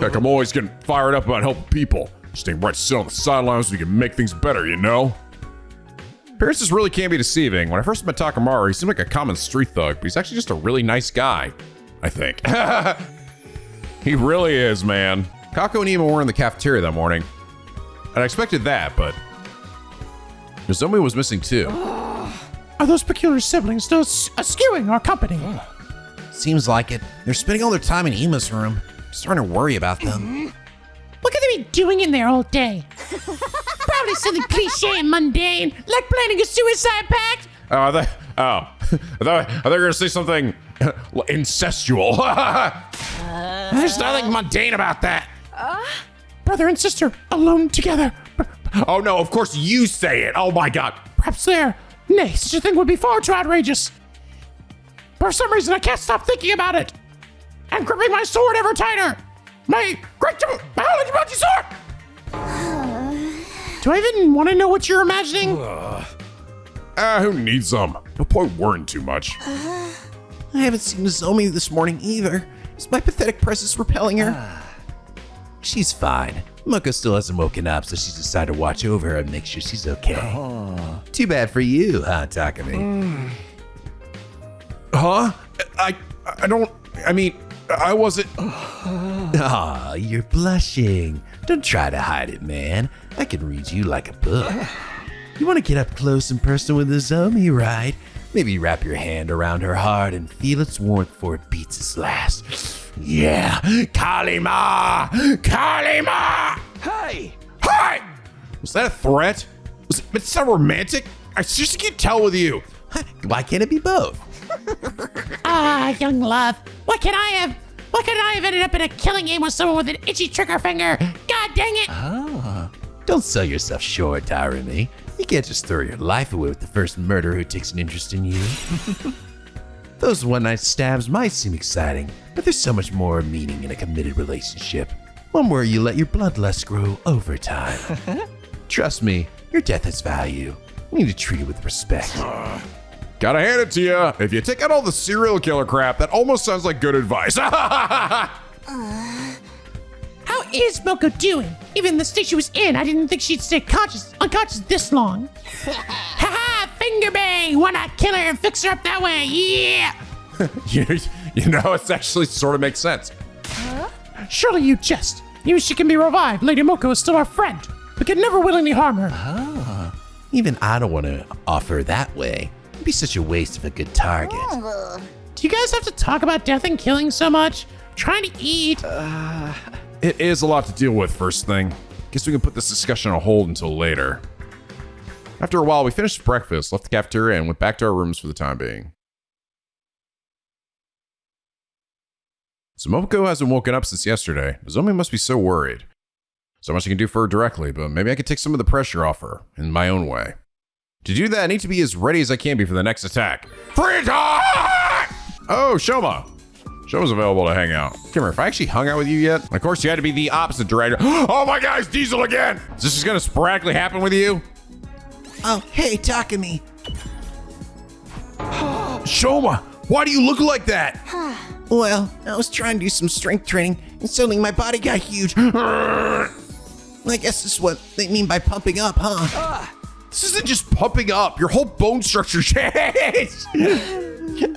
Heck, I'm always getting fired up about helping people. Just ain't right to sit on the sidelines so we can make things better, you know? Appearances really can be deceiving. When I first met Takamaru, he seemed like a common street thug, but he's actually just a really nice guy, I think. He really is, man. Kako and Ima were in the cafeteria that morning. And I expected that, but Nozomi was missing too. Are those peculiar siblings still eschewing our company? Seems like it. They're spending all their time in Ima's room. I'm starting to worry about them. What could they be doing in there all day? Probably something cliche and mundane, like planning a suicide pact. I thought they were gonna say something incestual. There's nothing mundane about that. Brother and sister alone together. Oh no, of course you say it. Oh my god. Perhaps there. Nay, such a thing would be far too outrageous. For some reason, I can't stop thinking about it. I'm gripping my sword ever tighter. My great biology multi sword. Do I even want to know what you're imagining? Who needs them? No point worrying too much. I haven't seen Nozomi this morning either. Is my pathetic presence repelling her? She's fine. Moko still hasn't woken up, so she's decided to watch over her and make sure she's okay. Too bad for you, huh, Takumi? Huh? I wasn't. Aw, you're blushing. Don't try to hide it, man. I can read you like a book. You want to get up close and personal with Nozomi, right? Maybe wrap your hand around her heart and feel its warmth before it beats its last. Yeah, Kalima! Kalima! Hey! Was that a threat? It's so romantic? I seriously can't tell with you. Why can't it be both? Young love. What could I have ended up in a killing game with someone with an itchy trigger finger? God dang it! Don't sell yourself short, Takumi. You can't just throw your life away with the first murderer who takes an interest in you. Those one-night stabs might seem exciting, but there's so much more meaning in a committed relationship. One where you let your bloodlust grow over time. Trust me, your death has value. You need to treat it with respect. Gotta hand it to you. If you take out all the serial killer crap, that almost sounds like good advice. How is Moko doing? Even the state she was in, I didn't think she'd stay unconscious this long. Haha, finger bang! Wanna kill her and fix her up that way? Yeah! you know, it actually sort of makes sense. Surely you jest. Even she can be revived. Lady Moko is still our friend. We could never willingly harm her. Even I don't want to offer that way. It'd be such a waste of a good target. Do you guys have to talk about death and killing so much? I'm trying to eat. It is a lot to deal with, first thing. Guess we can put this discussion on hold until later. After a while, we finished breakfast, left the cafeteria, and went back to our rooms for the time being. So Momoko hasn't woken up since yesterday. Nozomi must be so worried. So much I can do for her directly, but maybe I can take some of the pressure off her in my own way. To do that, I need to be as ready as I can be for the next attack. Free time! Oh, Shoma. Shoma's available to hang out. Come here, if I actually hung out with you yet? Of course, you had to be the opposite direction. Oh my God, it's Diesel again! Is this just gonna sporadically happen with you? Oh, hey, Takumi. Shoma, why do you look like that? Well, I was trying to do some strength training, and suddenly my body got huge. I guess this is what they mean by pumping up, huh? This isn't just pumping up. Your whole bone structure changed.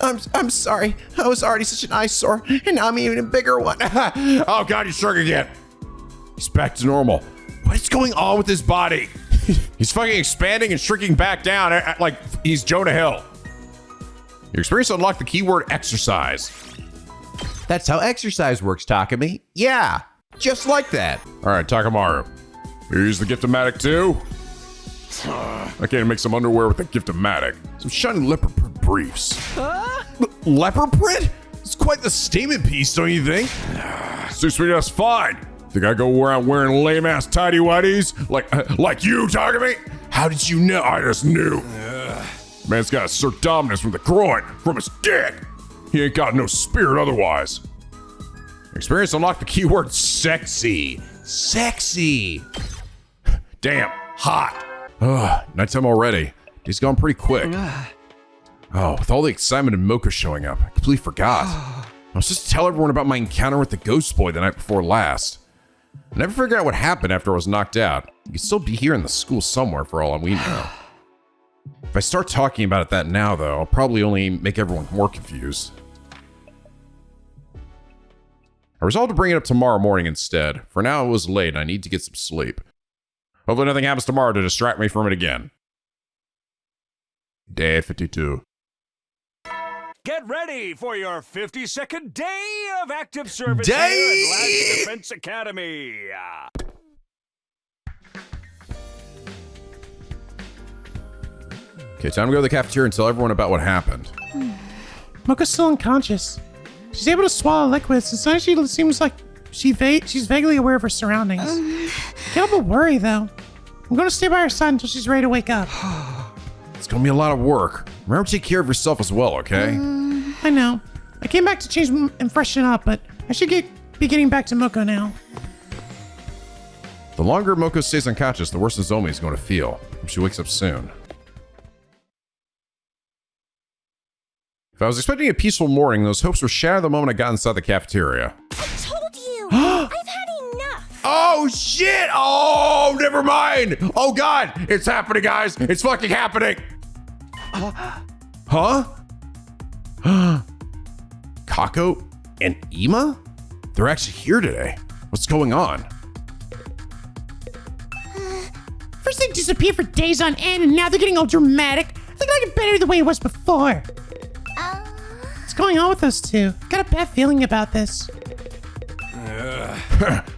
I'm sorry. I was already such an eyesore, and now I'm even a bigger one. Oh God, you shrunk again. He's back to normal. What's going on with his body? He's fucking expanding and shrinking back down like he's Jonah Hill. Your experience unlocked the keyword exercise. That's how exercise works, Takumi. Yeah, just like that. All right, Takamaru. You use the Gift-O-Matic too? I can't make some underwear with the Gift-O-Matic. Some shiny leopard print briefs. Leopard print? It's quite the statement piece, don't you think? Suits me just fine. Think I go around wearing lame-ass tighty-whities? Like you, Takumi? How did you know? I just knew. Man's got assert dominance from the groin, from his dick. He ain't got no spirit otherwise. Experience unlocked the keyword sexy. Sexy. Damn, hot. Nighttime already. Day's gone pretty quick. Oh, with all the excitement and Mocha showing up, I completely forgot. I was just to tell everyone about my encounter with the ghost boy the night before last. I never figured out what happened after I was knocked out. He could still be here in the school somewhere for all we know. If I start talking about that now, though, I'll probably only make everyone more confused. I resolved to bring it up tomorrow morning instead. For now, it was late and I need to get some sleep. Hopefully nothing happens tomorrow to distract me from it again. Day 52. Get ready for your 52nd day of active service here at Last Defense Academy. Okay, time to go to the cafeteria and tell everyone about what happened. Mocha's still unconscious. She's able to swallow liquids, and sometimes she seems like she's vaguely aware of her surroundings. Can't help but worry, though. I'm going to stay by her side until she's ready to wake up. It's going to be a lot of work. Remember to take care of yourself as well, okay? I know. I came back to change and freshen up, but I should be getting back to Moko now. The longer Moko stays unconscious, the worse Nozomi is going to feel. If she wakes up soon. If I was expecting a peaceful morning, those hopes were shattered the moment I got inside the cafeteria. I told you! I've had enough! Oh shit! Oh, never mind! Oh God! It's happening, guys! It's fucking happening! Huh? Kako and Ima? They're actually here today. What's going on? First they disappeared for days on end, and now they're getting all dramatic. I think I like it better the way it was before. What's going on with those two? Got a bad feeling about this.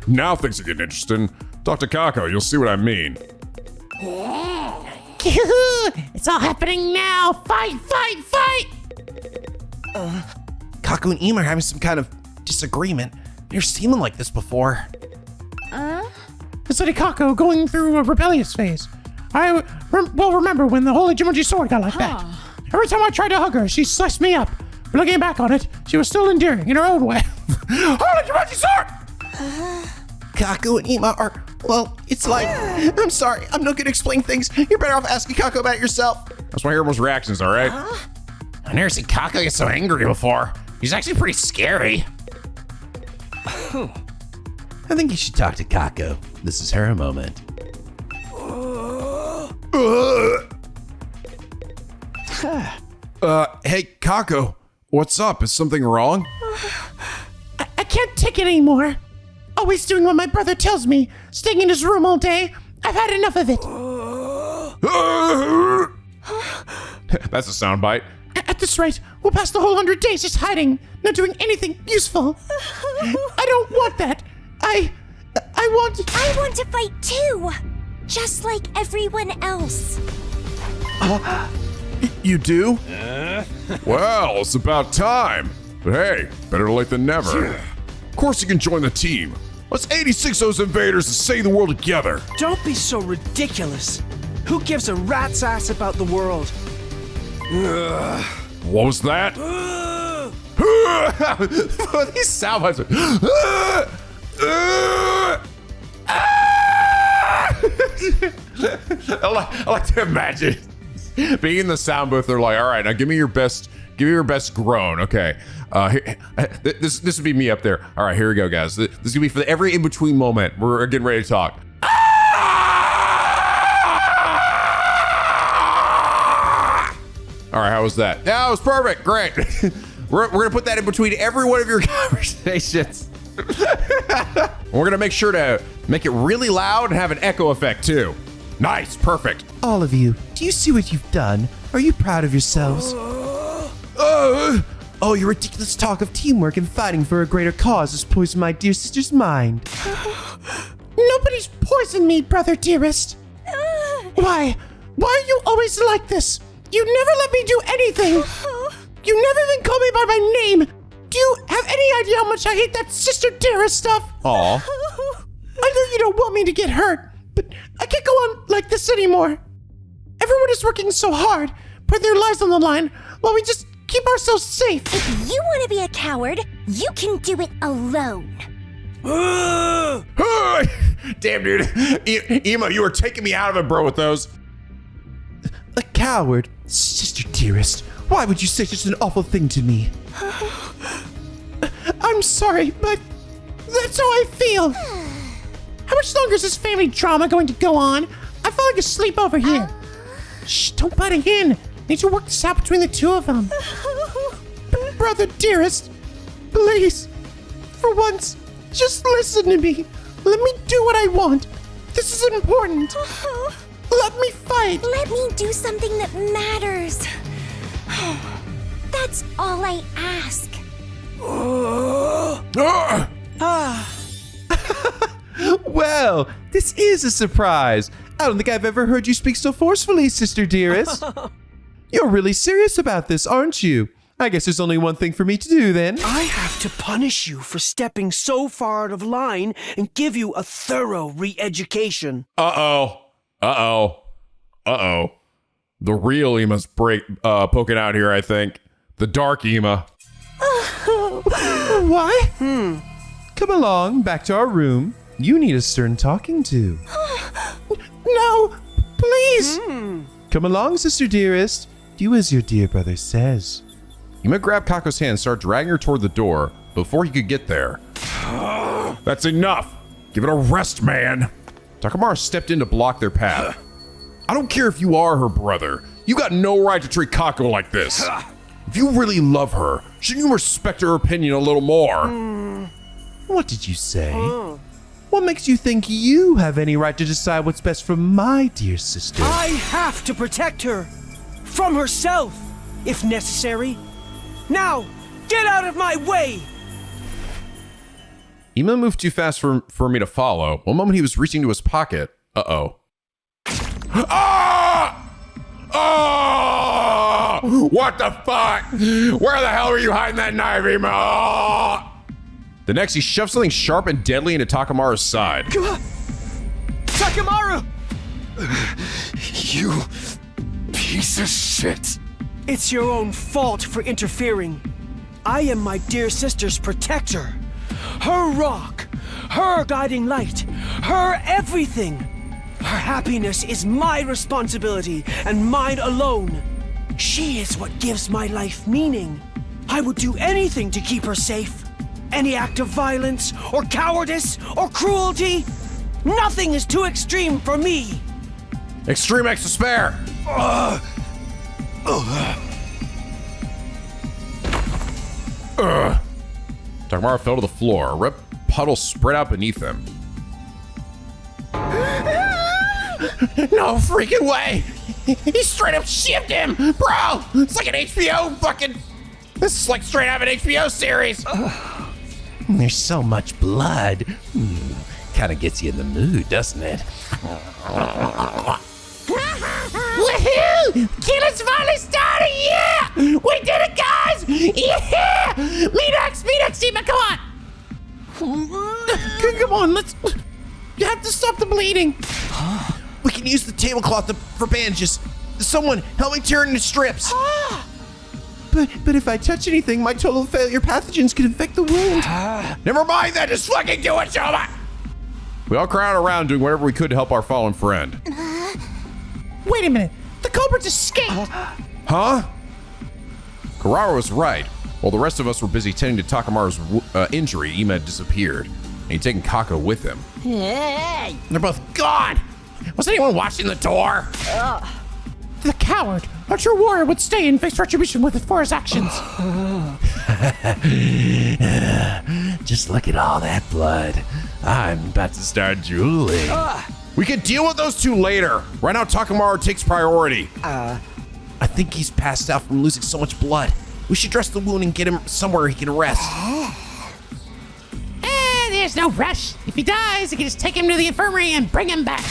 Now things are getting interesting. Talk to Kako, you'll see what I mean. It's all happening now. Fight, fight, fight! Kako and Ima are having some kind of disagreement. Never seen them like this before. It's like Kako going through a rebellious phase. Remember when the Holy Jumanji sword got like that? Every time I tried to hug her, she sliced me up. But looking back on it, she was still endearing in her own way. Holy Jumanji sword! Kako and Ima are, well, it's like, I'm sorry, I'm not gonna explain things. You're better off asking Kako about it yourself. That's why I hear most reactions, all right? I've never seen Kako get so angry before. He's actually pretty scary. I think you should talk to Kako. This is her moment. Hey, Kako, what's up? Is something wrong? I can't take it anymore. Always doing what my brother tells me. Staying in his room all day. I've had enough of it. That's a soundbite. At this rate, we'll pass the whole 100 days just hiding, not doing anything useful. I don't want that. I want to fight too, just like everyone else. You do? Well, it's about time. But hey, better late than never. Of course you can join the team. Let's 86 those invaders and save the world together. Don't be so ridiculous. Who gives a rat's ass about the world? What was that? These sound bites I like to imagine being in the sound booth. They're like, all right, now give me your best groan. Okay. This would be me up there. All right, here we go, guys. This is gonna be for every in-between moment. We're getting ready to talk. All right, how was that? That was perfect. Great. We're gonna put that in between every one of your conversations. We're gonna make sure to make it really loud and have an echo effect too. Nice, perfect. All of you, do you see what you've done? Are you proud of yourselves? Oh, your ridiculous talk of teamwork and fighting for a greater cause has poisoned my dear sister's mind. Nobody's poisoned me, brother dearest. Why are you always like this? You never let me do anything. You never even call me by my name. Do you have any idea how much I hate that sister dearest stuff? Aw. I know you don't want me to get hurt, but I can't go on like this anymore. Everyone is working so hard, putting their lives on the line, while we just keep ourselves safe. If you want to be a coward, you can do it alone. Damn, dude. Emo, you were taking me out of it, bro, with those. A coward? Sister dearest, why would you say such an awful thing to me? I'm sorry, but that's how I feel. How much longer is this family drama going to go on? I feel like asleep over here. Shh, don't butt in. Need to work this out between the two of them. Brother dearest, please, for once, just listen to me. Let me do what I want. This is important. Let me fight. Let me do something that matters. That's all I ask. Well, this is a surprise. I don't think I've ever heard you speak so forcefully, sister dearest. You're really serious about this, aren't you? I guess there's only one thing for me to do then. I have to punish you for stepping so far out of line and give you a thorough re-education. Uh-oh. The real Ema's poking out here, I think. The dark Ema. What? Come along, back to our room. You need a stern talking to. No, please. Come along, sister dearest. Do as your dear brother says. Ema grabbed Kako's hand and started dragging her toward the door before he could get there. That's enough. Give it a rest, man. Takamaru stepped in to block their path. I don't care if you are her brother. You got no right to treat Kako like this. If you really love her, shouldn't you respect her opinion a little more? What did you say? What makes you think you have any right to decide what's best for my dear sister? I have to protect her. From herself, if necessary. Now, get out of my way! Ema moved too fast for me to follow. One moment he was reaching to his pocket. Uh-oh. Ah! Oh! What the fuck? Where the hell are you hiding that knife, Ema? Oh! The next, he shoved something sharp and deadly into Takamaru's side. Takamaru! You piece of shit. It's your own fault for interfering. I am my dear sister's protector. Her rock, her guiding light, her everything. Her happiness is my responsibility and mine alone. She is what gives my life meaning. I would do anything to keep her safe. Any act of violence or cowardice or cruelty, nothing is too extreme for me. Extreme X to spare. Takamaru fell to the floor. A red puddle spread out beneath him. No freaking way! He straight up shipped him! Bro! It's like an HBO fucking... This is like straight out of an HBO series! There's so much blood. Kind of gets you in the mood, doesn't it? Woohoo! Killer's finally started! Yeah! We did it, guys! Yeah! Me next, Ema, come on! Come on, let's... You have to stop the bleeding. We can use the tablecloth for bandages. Someone, help me tear it into strips. But if I touch anything, my total failure pathogens could infect the wound. Never mind that, just fucking do it, Shoma! We all crowded around doing whatever we could to help our fallen friend. Wait a minute. The culprits escaped. Huh? Karara was right. While the rest of us were busy tending to Takamaru's injury, Ema had disappeared, and he'd taken Kako with him. Hey! They're both gone! Was anyone watching the door? The coward. A true warrior would stay and face retribution with it for his actions. Just look at all that blood. I'm about to start drooling. We can deal with those two later. Right now, Takamaru takes priority. I think he's passed out from losing so much blood. We should dress the wound and get him somewhere he can rest. There's no rush. If he dies, I can just take him to the infirmary and bring him back.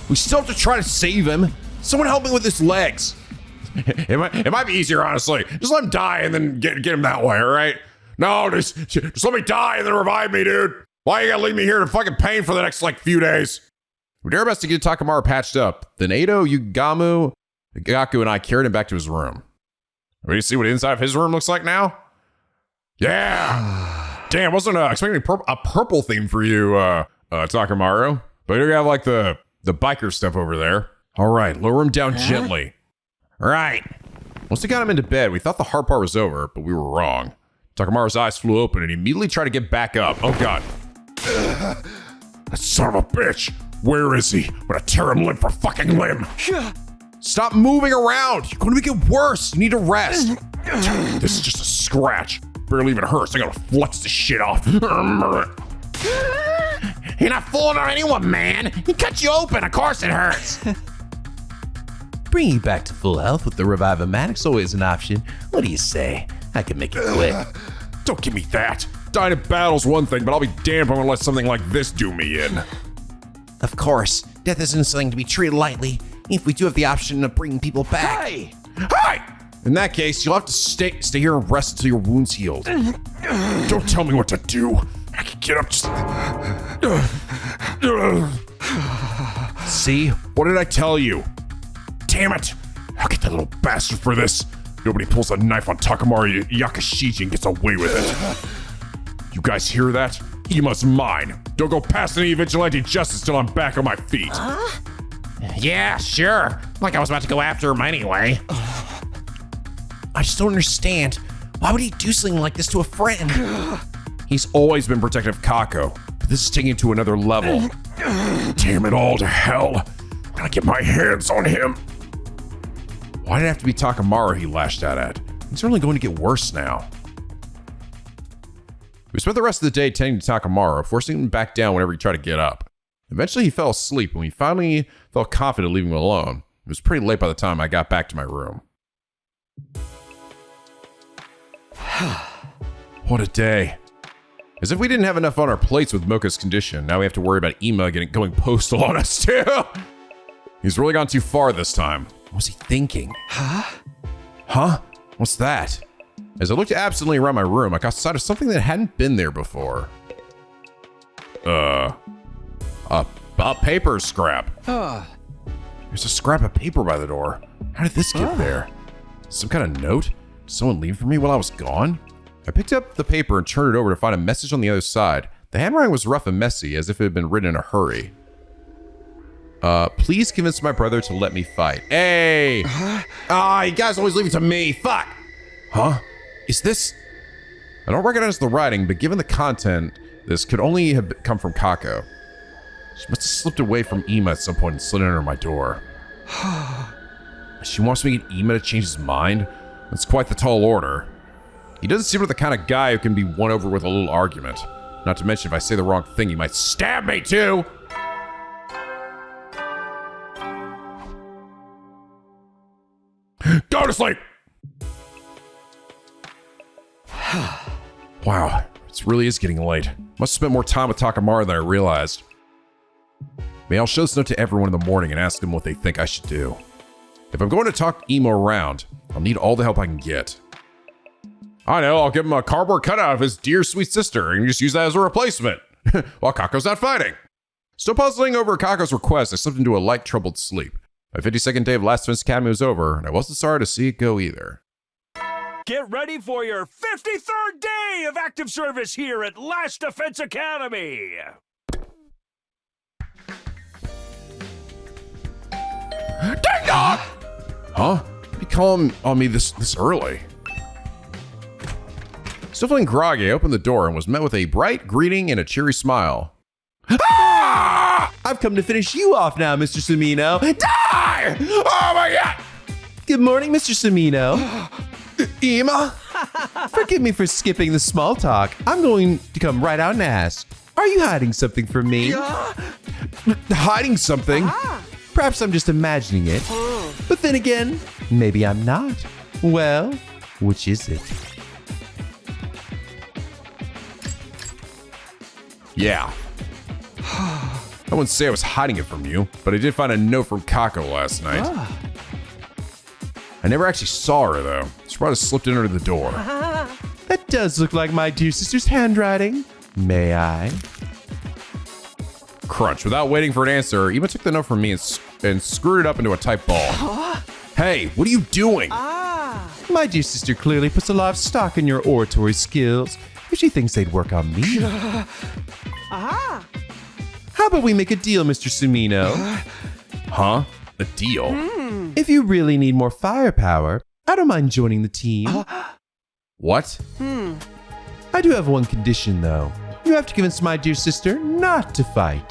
We still have to try to save him. Someone help me with his legs. It might be easier, honestly. Just let him die and then get him that way, all right? No, just let me die and then revive me, dude. Why you gotta leave me here in fucking pain for the next, few days? We did our best to get Takamaru patched up. Then Edo, Gaku, and I carried him back to his room. Ready to see what inside of his room looks like now? Yeah! Damn, wasn't expecting a purple theme for you, Takamaru. But you have, the biker stuff over there. All right, lower him down gently. All right. Once we got him into bed, we thought the hard part was over, but we were wrong. Takamaru's eyes flew open and he immediately tried to get back up. Oh, God. That son of a bitch. Where is he? I'm gonna tear him limb for fucking limb. Stop moving around. You're going to make it worse. You need to rest. This is just a scratch. Barely even hurts. I gotta flex this shit off. You're not fooling on anyone, man. He cut you open. Of course it hurts. Bringing you back to full health with the Revive-O-Matic's always an option. What do you say? I can make it quick. Don't give me that. Dying in battle's one thing, but I'll be damned if I'm gonna let something like this do me in. Of course, death isn't something to be treated lightly. If we do have the option of bringing people back. Hey! In that case, you'll have to stay here and rest until your wound's healed. Don't tell me what to do. I can get up just... See? What did I tell you? Damn it! I'll get that little bastard for this. Nobody pulls a knife on Takamaru Yakashiji and gets away with it. You guys hear that? Ema's mine. Don't go past any vigilante justice till I'm back on my feet. Yeah, sure. Like I was about to go after him anyway. I just don't understand. Why would he do something like this to a friend? He's always been protective of Kako, but this is taking it to another level. Damn it all to hell. I'm gonna get my hands on him. Why did it have to be Takamaru he lashed out at? It's only going to get worse now. We spent the rest of the day tending to Takamaru, forcing him back down whenever he tried to get up. Eventually he fell asleep, and we finally felt confident leaving him alone. It was pretty late by the time I got back to my room. What a day. As if we didn't have enough on our plates with Mocha's condition, now we have to worry about Ema going postal on us too. He's really gone too far this time. What was he thinking? Huh? What's that? As I looked absently around my room, I caught sight of something that hadn't been there before. A paper scrap. There's a scrap of paper by the door. How did this get there? Some kind of note? Did someone leave for me while I was gone? I picked up the paper and turned it over to find a message on the other side. The handwriting was rough and messy, as if it had been written in a hurry. Please convince my brother to let me fight. Hey! You guys always leave it to me. Fuck! Huh? Is this... I don't recognize the writing, but given the content, this could only have come from Kako. She must have slipped away from Ema at some point and slid under my door. She wants me to get Ema to change his mind? That's quite the tall order. He doesn't seem like the kind of guy who can be won over with a little argument. Not to mention, if I say the wrong thing, he might stab me too! Go to sleep! Wow, it really is getting late. Must have spent more time with Takamaru than I realized. Maybe I'll show this note to everyone in the morning and ask them what they think I should do. If I'm going to talk Emo around, I'll need all the help I can get. I know, I'll give him a cardboard cutout of his dear sweet sister and just use that as a replacement while Kako's not fighting. Still puzzling over Kako's request, I slipped into a light troubled sleep. My 52nd day of Last Defense Academy was over, and I wasn't sorry to see it go either. Get ready for your 53rd day of active service here at Last Defense Academy! Ding dong! Huh? You calling on me this early? Still feeling groggy, I opened the door and was met with a bright greeting and a cheery smile. Ah! I've come to finish you off now, Mr. Sumino. Die! Oh my god! Good morning, Mr. Sumino. Ema? Forgive me for skipping the small talk. I'm going to come right out and ask, are you hiding something from me? Hiding something? Perhaps I'm just imagining it. But then again, maybe I'm not. Well, which is it? Yeah. I wouldn't say I was hiding it from you, but I did find a note from Kako last night. I never actually saw her, though. She probably slipped in under the door. That does look like my dear sister's handwriting. May I? Crunch. Without waiting for an answer, Ema took the note from me and screwed it up into a type ball. Hey, what are you doing? My dear sister clearly puts a lot of stock in your oratory skills. If she thinks they'd work on me. How about we make a deal, Mr. Sumino? Huh? A deal? If you really need more firepower, I don't mind joining the team. What? I do have one condition, though. You have to convince my dear sister not to fight.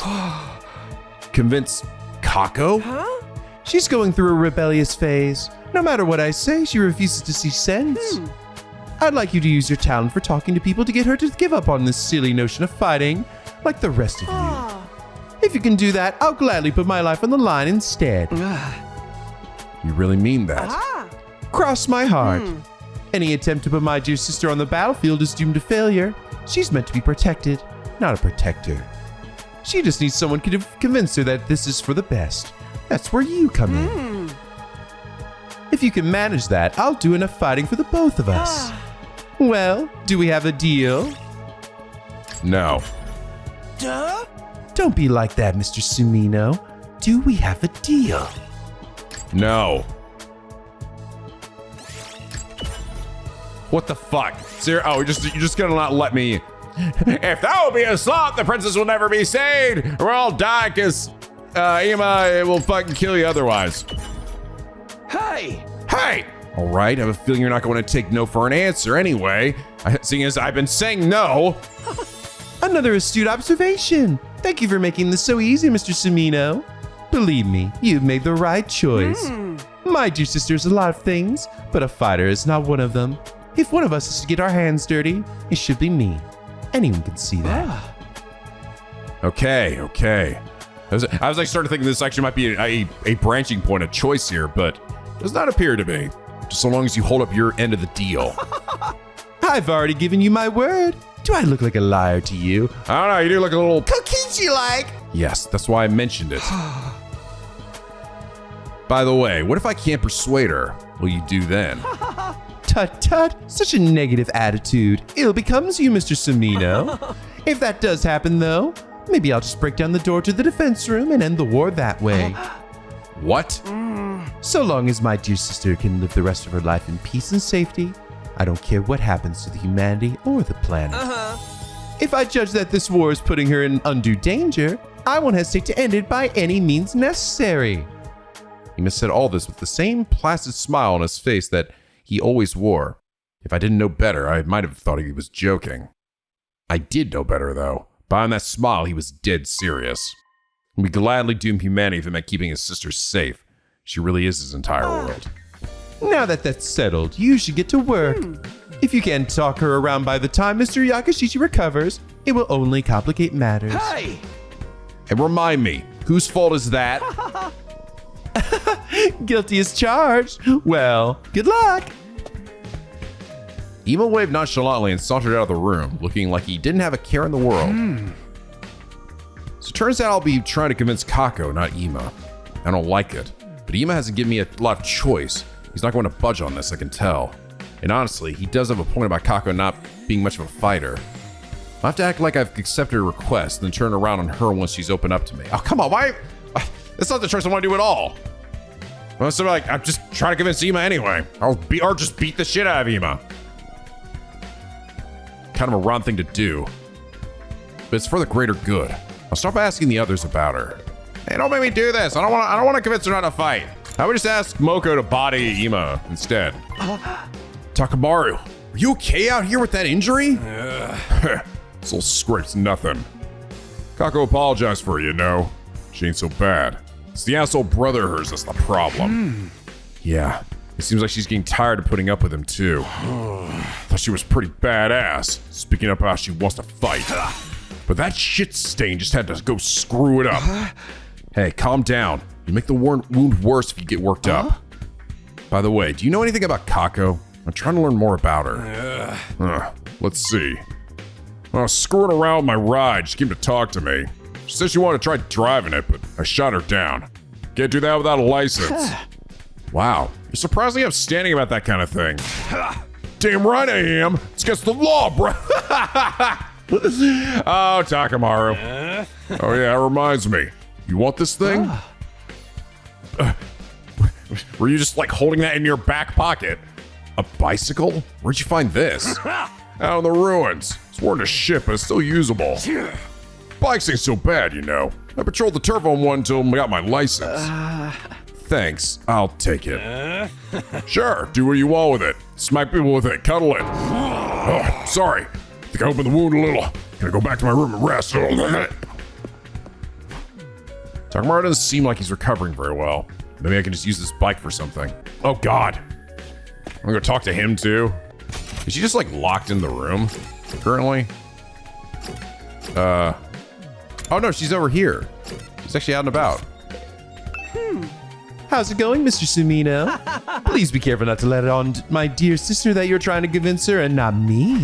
Convince Kako? She's going through a rebellious phase. No matter what I say, she refuses to see sense. I'd like you to use your talent for talking to people to get her to give up on this silly notion of fighting, like the rest of you. If you can do that, I'll gladly put my life on the line instead. You really mean that? Cross my heart. Any attempt to put my dear sister on the battlefield is doomed to failure. She's meant to be protected, not a protector. She just needs someone to convince her that this is for the best. That's where you come in. If you can manage that, I'll do enough fighting for the both of us. Well, do we have a deal? No. Don't be like that, Mr. Sumino. Do we have a deal? No. What the fuck? Oh, you're just gonna not let me. If that will be a slot, the princess will never be saved. We'll all die because Ema will fucking kill you otherwise. Hey! Hey! All right, I have a feeling you're not going to take no for an answer anyway. Seeing as I've been saying no. Another astute observation. Thank you for making this so easy, Mr. Sumino. Believe me, you've made the right choice. My dear sister is a lot of things, but a fighter is not one of them. If one of us is to get our hands dirty, it should be me. Anyone can see that. Okay. I was like starting to think this actually might be a branching point of choice here, but it does not appear to be. Just so long as you hold up your end of the deal. I've already given you my word. Do I look like a liar to you? I don't know, you do look a little Kokichi-like. Yes, that's why I mentioned it. By the way, what if I can't persuade her? Will you do then? Tut, such a negative attitude. Ill becomes you, Mr. Sumino. If that does happen, though, maybe I'll just break down the door to the defense room and end the war that way. What? So long as my dear sister can live the rest of her life in peace and safety, I don't care what happens to the humanity or the planet. If I judge that this war is putting her in undue danger, I won't hesitate to end it by any means necessary. He must have said all this with the same placid smile on his face that he always wore. If I didn't know better, I might have thought he was joking. I did know better, though. Behind that smile, he was dead serious. He would gladly doom humanity if it meant keeping his sister safe. She really is his entire world. Now that that's settled, you should get to work. If you can't talk her around by the time Mr. Yakashichi recovers, it will only complicate matters. Hey! And remind me, whose fault is that? Guilty as charged. Well, good luck. Ima waved nonchalantly and sauntered out of the room, looking like he didn't have a care in the world. So it turns out I'll be trying to convince Kako, not Ima. I don't like it, but Ima hasn't given me a lot of choice. He's not going to budge on this, I can tell. And honestly, he does have a point about Kako not being much of a fighter. I have to act like I've accepted her request, then turn around on her once she's opened up to me. Oh, come on, why? That's not the choice I want to do at all. Well, so like, I'm just trying to convince Ima anyway. Or just beat the shit out of Ima. Kind of a wrong thing to do. But it's for the greater good. I'll start by asking the others about her. Hey, don't make me do this. I don't want to convince her not to fight. I would just ask Moko to body Ima instead. Takamaru, are you okay out here with that injury? This little scrape's nothing. Kako apologized for her, you know. She ain't so bad. It's the asshole brother of hers that's the problem. Yeah, it seems like she's getting tired of putting up with him too. Thought she was pretty badass, speaking up how she wants to fight. But that shit stain just had to go screw it up. Hey, calm down. You make the wound worse if you get worked up. By the way, do you know anything about Kako? I'm trying to learn more about her. Let's see. Screwing around with my ride, she came to talk to me. She said she wanted to try driving it, but I shot her down. Can't do that without a license. Wow, you're surprisingly upstanding about that kind of thing. Damn right I am. It's against the law, bro. Oh, Takamaru. Oh yeah, that reminds me. You want this thing? Were you just like holding that in your back pocket? A bicycle? Where'd you find this? Out in the ruins. It's worn to shit, but it's still usable. Bikes ain't so bad, you know. I patrolled the turf on one until I got my license. Thanks, I'll take it. Sure, do what you want with it. Smack people with it, cuddle it. Oh, sorry. Think I opened the wound a little. Gonna go back to my room and rest. Takamaru doesn't seem like he's recovering very well. Maybe I can just use this bike for something. Oh God. I'm gonna talk to him too. Is she just like locked in the room currently? Oh no, she's over here. She's actually out and about. How's it going, Mr. Sumino? Please be careful not to let it on my dear sister that you're trying to convince her and not me.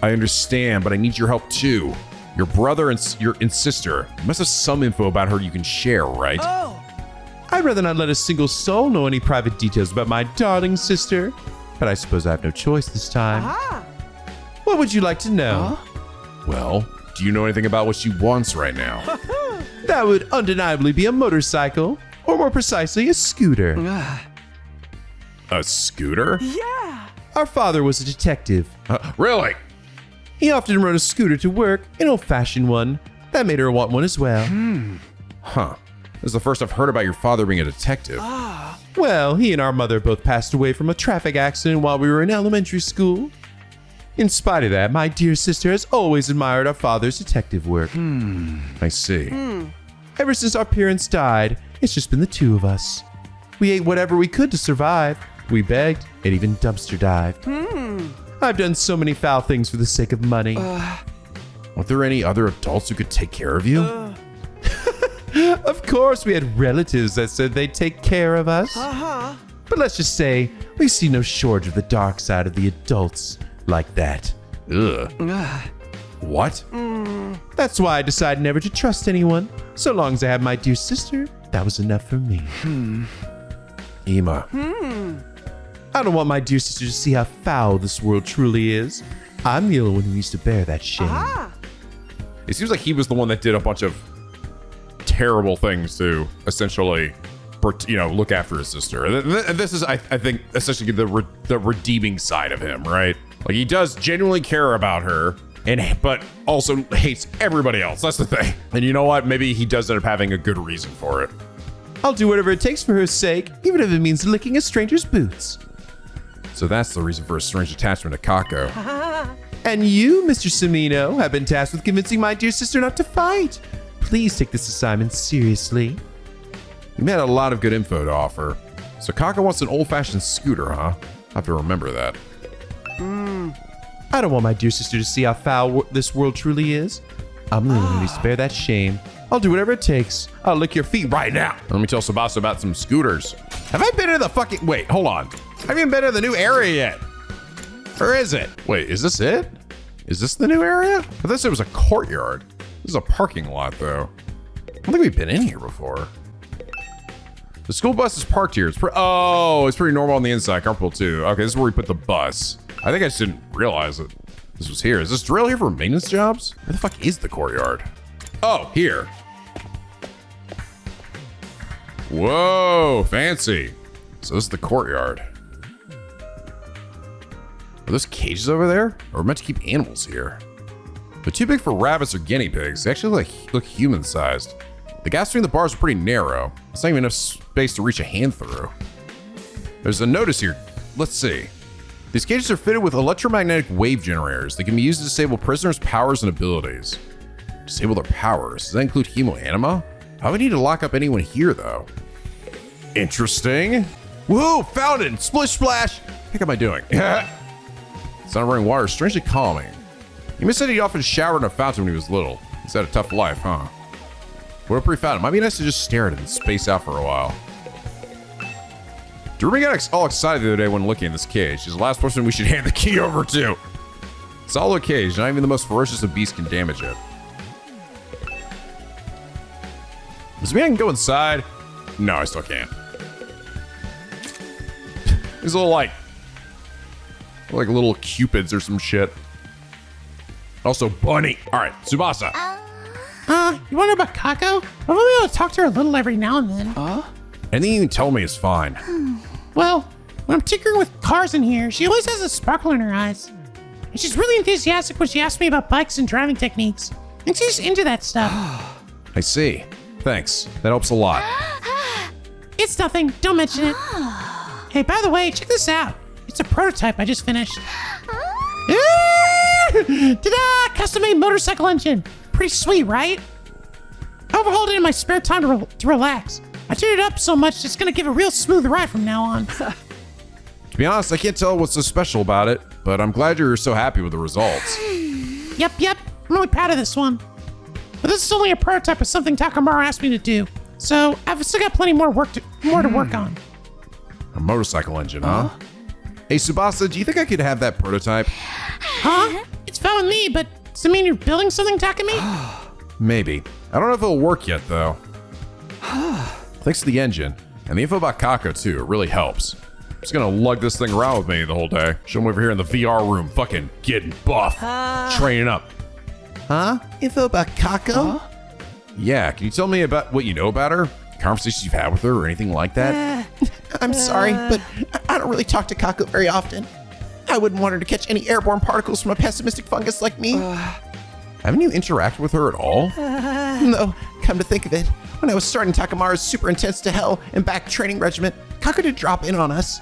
I understand, but I need your help too. Your brother and sister. You must have some info about her you can share, right? I'd rather not let a single soul know any private details about my darling sister. But I suppose I have no choice this time. What would you like to know? Well, do you know anything about what she wants right now? That would undeniably be a motorcycle, or more precisely, a scooter. A scooter? Yeah. Our father was a detective. Really? He often rode a scooter to work, an old-fashioned one. That made her want one as well. Huh. This is the first I've heard about your father being a detective. Well, he and our mother both passed away from a traffic accident while we were in elementary school. In spite of that, my dear sister has always admired our father's detective work. I see. Ever since our parents died, it's just been the two of us. We ate whatever we could to survive. We begged and even dumpster dived. I've done so many foul things for the sake of money. Weren't there any other adults who could take care of you? Of course, we had relatives that said they'd take care of us. But let's just say, we see no shortage of the dark side of the adults like that. Ugh. What? That's why I decided never to trust anyone. So long as I had my dear sister, that was enough for me. Ima. I don't want my dear sister to see how foul this world truly is. I'm the only one who needs to bear that shame. It seems like he was the one that did a bunch of terrible things to essentially, look after his sister. And this is, I think, essentially the redeeming side of him, right? Like he does genuinely care about her, but also hates everybody else. That's the thing. And you know what? Maybe he does end up having a good reason for it. I'll do whatever it takes for her sake, even if it means licking a stranger's boots. So that's the reason for a strange attachment to Kako. And you, Mr. Sumino, have been tasked with convincing my dear sister not to fight. Please take this assignment seriously. You had a lot of good info to offer. So Kako wants an old-fashioned scooter, huh? I have to remember that. I don't want my dear sister to see how foul this world truly is. I'm the one who needs to bear that shame. I'll do whatever it takes. I'll lick your feet right now. Let me tell Tsubasa about some scooters. Have I been to the fucking... Wait, hold on. I haven't even been to the new area yet. Or is it? Wait, is this it? Is this the new area? I thought it was a courtyard. This is a parking lot, though. I don't think we've been in here before. The school bus is parked here. It's pretty normal on the inside. Carpool too. Okay, this is where we put the bus. I think I just didn't realize that this was here. Is this drill here for maintenance jobs? Where the fuck is the courtyard? Oh, here. Whoa, fancy. So this is the courtyard. Are those cages over there? Or we're meant to keep animals here? They're too big for rabbits or guinea pigs. They actually look human-sized. The gaps between the bars are pretty narrow. It's not even enough space to reach a hand through. There's a notice here. Let's see. These cages are fitted with electromagnetic wave generators that can be used to disable prisoners' powers and abilities. Disable their powers? Does that include Hemoanima? How would we need to lock up anyone here, though? Interesting. Woohoo! Fountain! Splish splash! What the heck am I doing? Sound of running water is strangely calming. He said he often showered in a fountain when he was little. He's had a tough life, huh? What a pretty fountain. Might be nice to just stare at it and space out for a while. Jeremy got all excited the other day when looking at this cage. She's the last person we should hand the key over to. Solid cage. Not even the most ferocious of beasts can damage it. Does it mean I can go inside? No, I still can't. These little like little cupids or some shit. Also, bunny. All right, Tsubasa. You wonder about Kako? I'm only able to talk to her a little every now and then. Anything you can tell me is fine. Well, when I'm tinkering with cars in here, she always has a sparkle in her eyes. And she's really enthusiastic when she asks me about bikes and driving techniques. And she's into that stuff. I see. Thanks. That helps a lot. It's nothing. Don't mention it. Hey, by the way, check this out. It's a prototype I just finished. Ta-da! Custom-made motorcycle engine. Pretty sweet, right? I overhauled it in my spare time to relax. I tuned it up so much it's gonna give a real smooth ride from now on. To be honest, I can't tell what's so special about it, but I'm glad you're so happy with the results. Yep. I'm really proud of this one. But this is only a prototype of something Takamaru asked me to do, so I've still got plenty more to work on. A motorcycle engine, huh? Hey, Tsubasa, do you think I could have that prototype? Huh? It's fine with me, but does it mean you're building something, Takumi? Maybe. I don't know if it'll work yet, though. Thanks to the engine, and the info about Kako, too. It really helps. I'm just gonna lug this thing around with me the whole day. Show him over here in the VR room, fucking getting buff, training up. Huh? Info about Kako? Yeah, can you tell me about what you know about her? Conversations you've had with her or anything like that? I'm sorry, but I don't really talk to Kako very often. I wouldn't want her to catch any airborne particles from a pessimistic fungus like me. Haven't you interacted with her at all? No, come to think of it, when I was starting Takamaru's super intense to hell and back training regiment, Kako did drop in on us.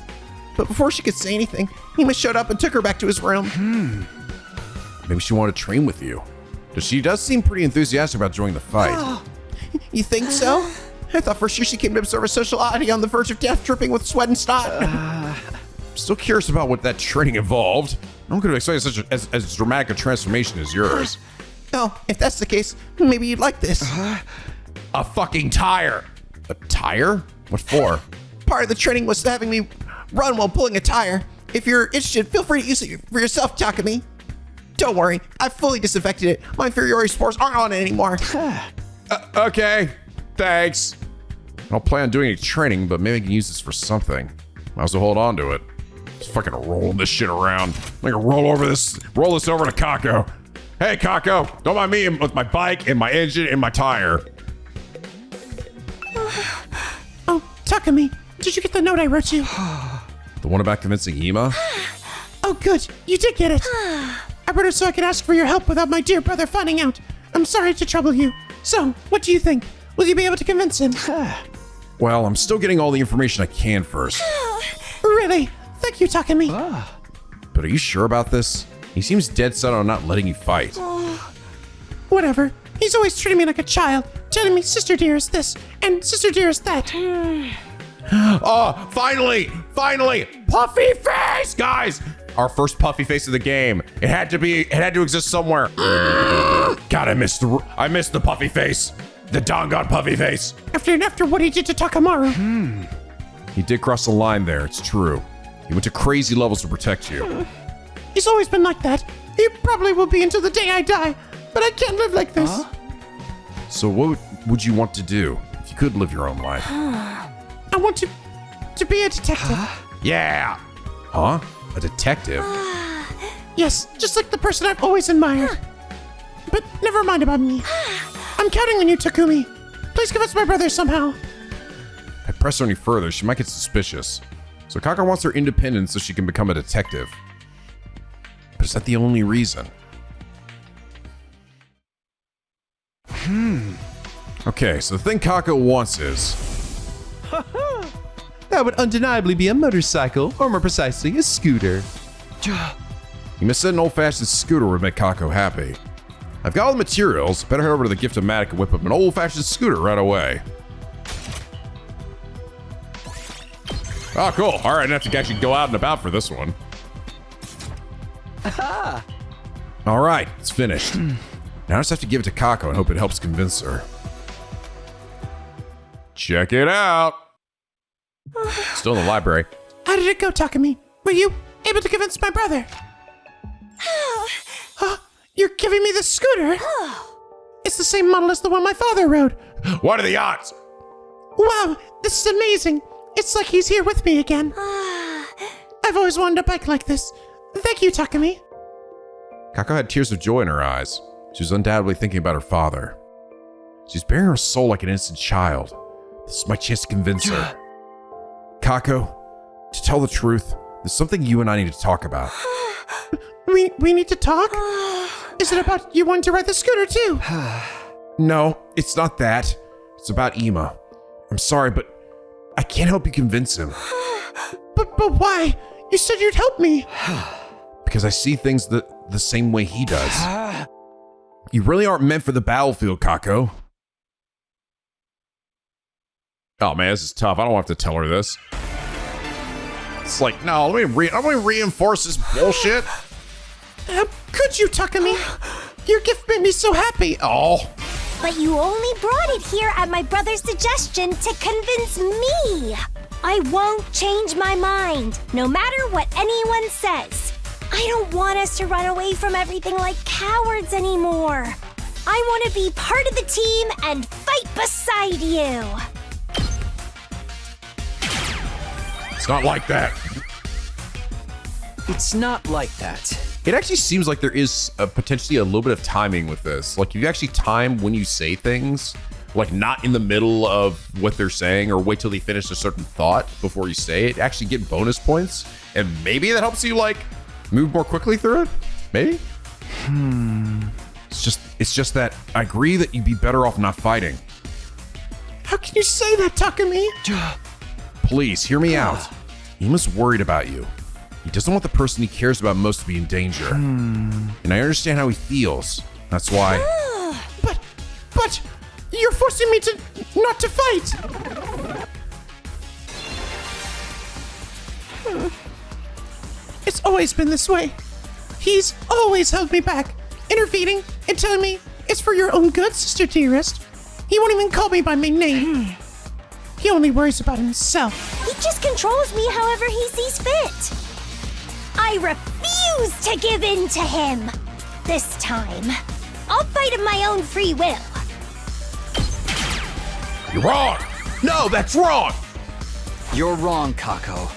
But before she could say anything, Hima showed up and took her back to his room. Maybe she wanted to train with you. She does seem pretty enthusiastic about joining the fight. You think so? I thought for sure she came to observe a social oddity on the verge of death, dripping with sweat and snot. I'm still curious about what that training involved. I'm going to expect such as dramatic a transformation as yours. Oh, if that's the case, maybe you'd like this. A fucking tire. A tire? What for? Part of the training was having me run while pulling a tire. If you're interested, feel free to use it for yourself, Takumi. Don't worry, I've fully disinfected it. My inferiority spores aren't on it anymore. Okay, thanks. I don't plan on doing any training, but maybe I can use this for something. Might as well hold on to it. Just fucking rolling this shit around. I'm gonna roll this over to Kako. Hey, Kako, don't mind me with my bike and my engine and my tire. Oh, Takumi, did you get the note I wrote you? The one about convincing Hima? Oh, good, you did get it. I wrote it so I could ask for your help without my dear brother finding out. I'm sorry to trouble you. So, what do you think? Will you be able to convince him? Well, I'm still getting all the information I can first. Really? Thank you, Takumi. But are you sure about this? He seems dead set on not letting you fight. Whatever. He's always treating me like a child, telling me sister dear is this and sister dear is that. Oh, finally! Puffy face! Guys, our first puffy face of the game. It had to exist somewhere. God, I missed the puffy face. The Dangan puffy face. After what he did to Takamaru. He did cross the line there, it's true. He went to crazy levels to protect you. He's always been like that. He probably will be until the day I die. But I can't live like this. So what would you want to do if you could live your own life? I want to be a detective. Yeah. Huh? A detective? Yes, just like the person I've always admired. But never mind about me. I'm counting on you, Takumi. Please give us my brother somehow. If I press her any further, she might get suspicious. So Kako wants her independence so she can become a detective. But is that the only reason? Okay, so the thing Kako wants is... That would undeniably be a motorcycle, or more precisely, a scooter. You must said an old-fashioned scooter would make Kako happy. I've got all the materials. Better head over to the Gift-O-Matic and whip up an old-fashioned scooter right away. Oh, cool. All right, I have to actually go out and about for this one. All right, it's finished. Now I just have to give it to Kako and hope it helps convince her. Check it out. Still in the library. How did it go, Takumi? Were you able to convince my brother? You're giving me the scooter? It's the same model as the one my father rode. What are the odds? Wow, this is amazing. It's like he's here with me again. I've always wanted a bike like this. Thank you, Takumi. Kako had tears of joy in her eyes. She was undoubtedly thinking about her father. She's bearing her soul like an innocent child. This is my chance to convince her. Kako, to tell the truth, there's something you and I need to talk about. We need to talk? Is it about you wanting to ride the scooter too? No, it's not that. It's about Ima. I'm sorry, but I can't help you convince him. But why? You said you'd help me. Because I see things the same way he does. You really aren't meant for the battlefield, Kako. Oh man, this is tough. I don't have to tell her this. It's like, no, let me reinforce this bullshit. How could you, Takumi? Your gift made me so happy. Oh. But you only brought it here at my brother's suggestion to convince me. I won't change my mind, no matter what anyone says. I don't want us to run away from everything like cowards anymore. I want to be part of the team and fight beside you. It's not like that. It's not like that. It actually seems like there is potentially a little bit of timing with this. Like, you actually time when you say things, like not in the middle of what they're saying or wait till they finish a certain thought before you say it. Actually get bonus points. And maybe that helps you, like, move more quickly through it? Maybe? It's just that I agree that you'd be better off not fighting. How can you say that, Takumi? Please, hear me out. Ima's worried about you. He doesn't want the person he cares about most to be in danger. And I understand how he feels. That's why... But... You're forcing me to... not to fight! It's always been this way. He's always held me back, intervening and telling me it's for your own good, Sister Dearest. He won't even call me by my name. He only worries about himself. He just controls me however he sees fit. I refuse to give in to him. This time, I'll fight of my own free will. You're wrong! No, that's wrong! You're wrong, Kako.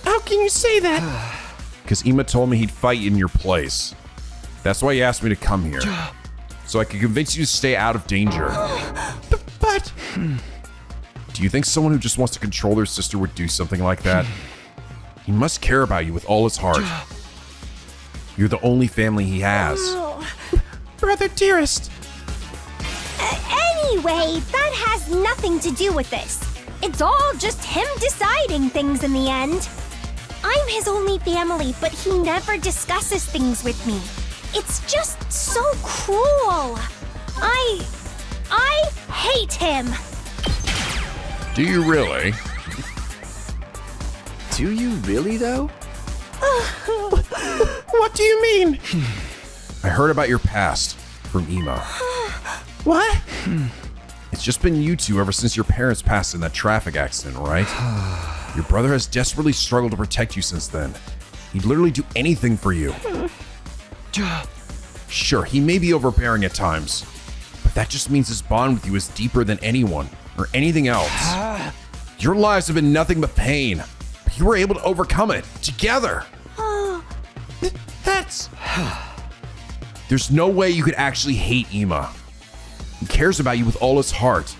How can you say that? Because Ima told me he'd fight in your place. That's why he asked me to come here. So I could convince you to stay out of danger. But... Do you think someone who just wants to control their sister would do something like that? He must care about you with all his heart. You're the only family he has. Brother Dearest. Anyway, that has nothing to do with this. It's all just him deciding things in the end. I'm his only family, but he never discusses things with me. It's just so cruel. I hate him. Do you really? Do you really, though? What do you mean? I heard about your past. from Ima. What? It's just been you two ever since your parents passed in that traffic accident, right? Your brother has desperately struggled to protect you since then. He'd literally do anything for you. Sure, he may be overbearing at times, but that just means his bond with you is deeper than anyone or anything else. Your lives have been nothing but pain, but you were able to overcome it together. That's... There's no way you could actually hate Ima. He cares about you with all his heart.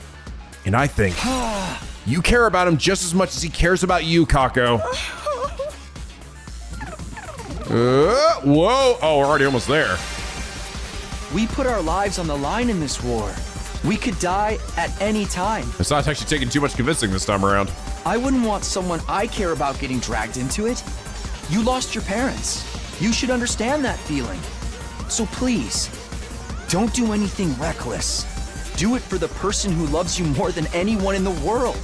And I think you care about him just as much as he cares about you, Kako. Whoa. Oh, we're already almost there. We put our lives on the line in this war. We could die at any time. It's not actually taking too much convincing this time around. I wouldn't want someone I care about getting dragged into it. You lost your parents. You should understand that feeling. So please, don't do anything reckless. Do it for the person who loves you more than anyone in the world.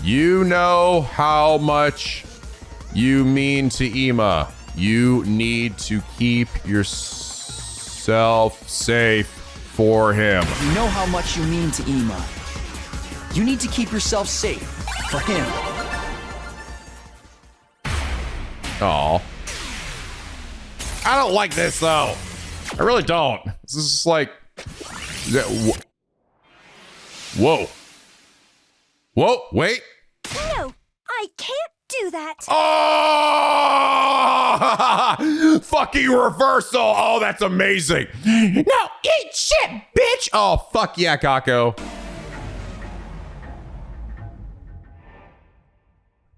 You know how much you mean to Ima. You need to keep yourself safe for him. You know how much you mean to Ima. You need to keep yourself safe for him. Aw. I don't like this, though. I really don't. This is just like... Whoa. Whoa, wait. No, I can't do that. Oh! Fucking reversal. Oh, that's amazing. No, eat shit, bitch! Oh, fuck yeah, Kako.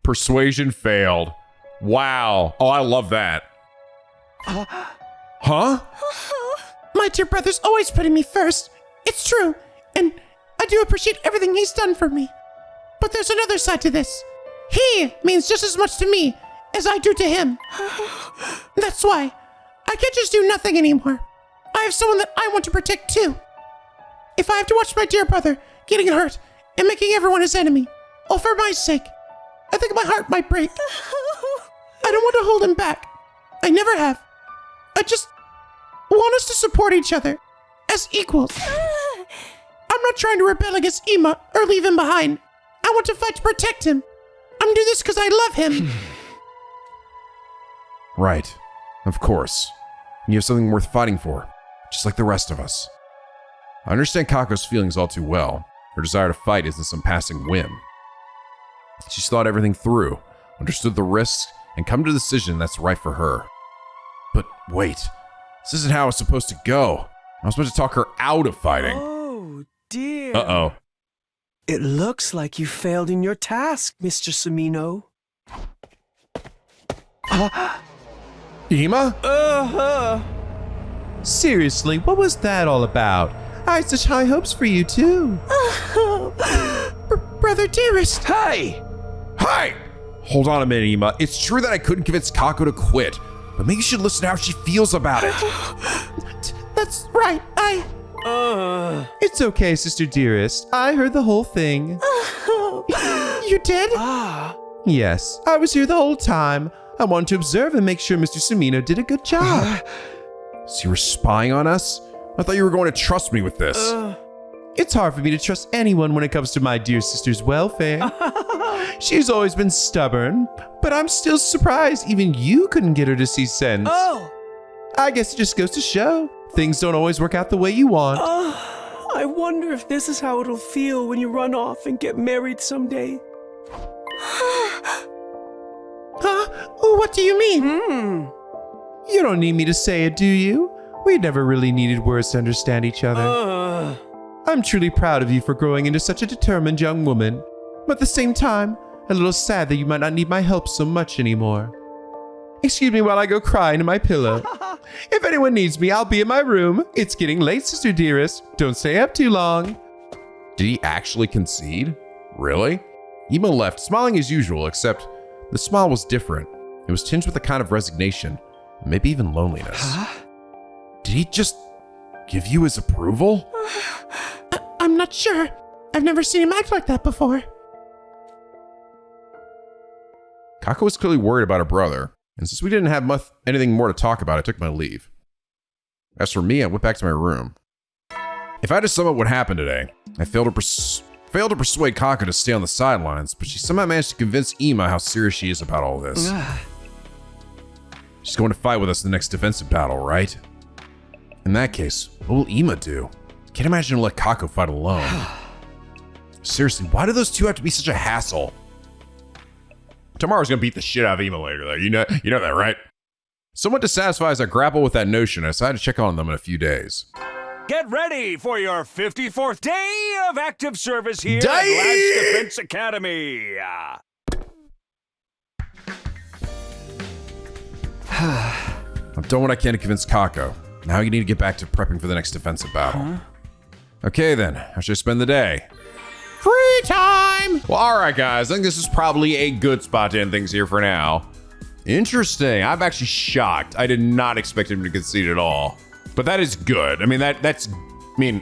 Persuasion failed. Wow. Oh, I love that. Huh? My dear brother's always putting me first. It's true, and I do appreciate everything he's done for me. But there's another side to this. He means just as much to me as I do to him. That's why I can't just do nothing anymore. I have someone that I want to protect too. If I have to watch my dear brother getting hurt and making everyone his enemy, all for my sake, I think my heart might break. I don't want to hold him back. I never have. I just want us to support each other as equals. I'm not trying to rebel against Ima or leave him behind. I want to fight to protect him. I'm doing this because I love him. Right. Of course. You have something worth fighting for, just like the rest of us. I understand Kako's feelings all too well. Her desire to fight isn't some passing whim. She's thought everything through, understood the risks, and come to the decision that's right for her. But wait, this isn't how it's supposed to go. I was supposed to talk her out of fighting. Oh, dear. Uh-oh. It looks like you failed in your task, Mr. Sumino. Ima? Seriously, what was that all about? I had such high hopes for you, too. Brother dearest. Hey! Hey! Hold on a minute, Ima. It's true that I couldn't convince Kako to quit, but maybe you should listen to how she feels about it. That's right. It's okay, sister dearest. I heard the whole thing. You did? Yes, I was here the whole time. I wanted to observe and make sure Mr. Sumino did a good job. So you were spying on us? I thought you were going to trust me with this. It's hard for me to trust anyone when it comes to my dear sister's welfare. She's always been stubborn, but I'm still surprised even you couldn't get her to see sense. I guess it just goes to show things don't always work out the way you want. I wonder if this is how it'll feel when you run off and get married someday. What do you mean? You don't need me to say it, do you? We never really needed words to understand each other. I'm truly proud of you for growing into such a determined young woman, but at the same time, a little sad that you might not need my help so much anymore. Excuse me while I go cry into my pillow. If anyone needs me, I'll be in my room. It's getting late, sister dearest. Don't stay up too long. Did he actually concede? Really? Ima left, smiling as usual, except the smile was different. It was tinged with a kind of resignation, maybe even loneliness. Did he just give you his approval? I'm not sure. I've never seen him act like that before. Kako was clearly worried about her brother. And since we didn't have anything more to talk about, I took my leave. As for me, I went back to my room. If I had to sum up what happened today, I failed to persuade Kako to stay on the sidelines, but she somehow managed to convince Ima how serious she is about all this. She's going to fight with us in the next defensive battle, right? In that case, what will Ima do? Can't imagine her let Kako fight alone. Seriously, why do those two have to be such a hassle? Tomorrow's gonna beat the shit out of Ima later, though. You know that, right? Somewhat dissatisfied as I grapple with that notion, I decided to check on them in a few days. Get ready for your 54th day of active service here at Last Defense Academy. I've done what I can to convince Kako. Now you need to get back to prepping for the next defensive battle. Okay then, how should I spend the day? Free time! Well, alright guys, I think this is probably a good spot to end things here for now. Interesting, I'm actually shocked. I did not expect him to concede at all. But that is good. I mean, that's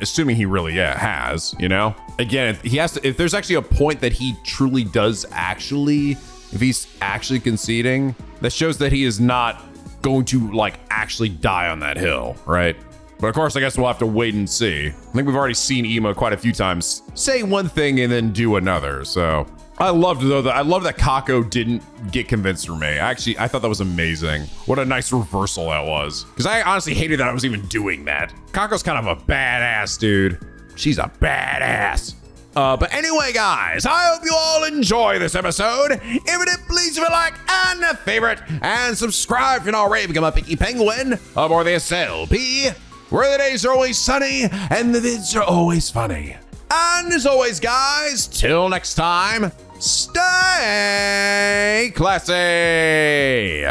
assuming he really has, you know? Again, he has to, if there's actually a point that he truly does actually, if he's actually conceding, that shows that he is not going to like actually die on that hill, right? But of course, I guess we'll have to wait and see. I think we've already seen Ima quite a few times say one thing and then do another. So I loved that Kako didn't get convinced for me. I thought that was amazing. What a nice reversal that was. Because I honestly hated that I was even doing that. Kako's kind of a badass, dude. She's a badass. But anyway, guys, I hope you all enjoy this episode. If you did, please leave a like and a favorite, and subscribe if you're not already. Become a picky penguin aboard the SLP, where the days are always sunny and the vids are always funny. And as always, guys, till next time, stay classy.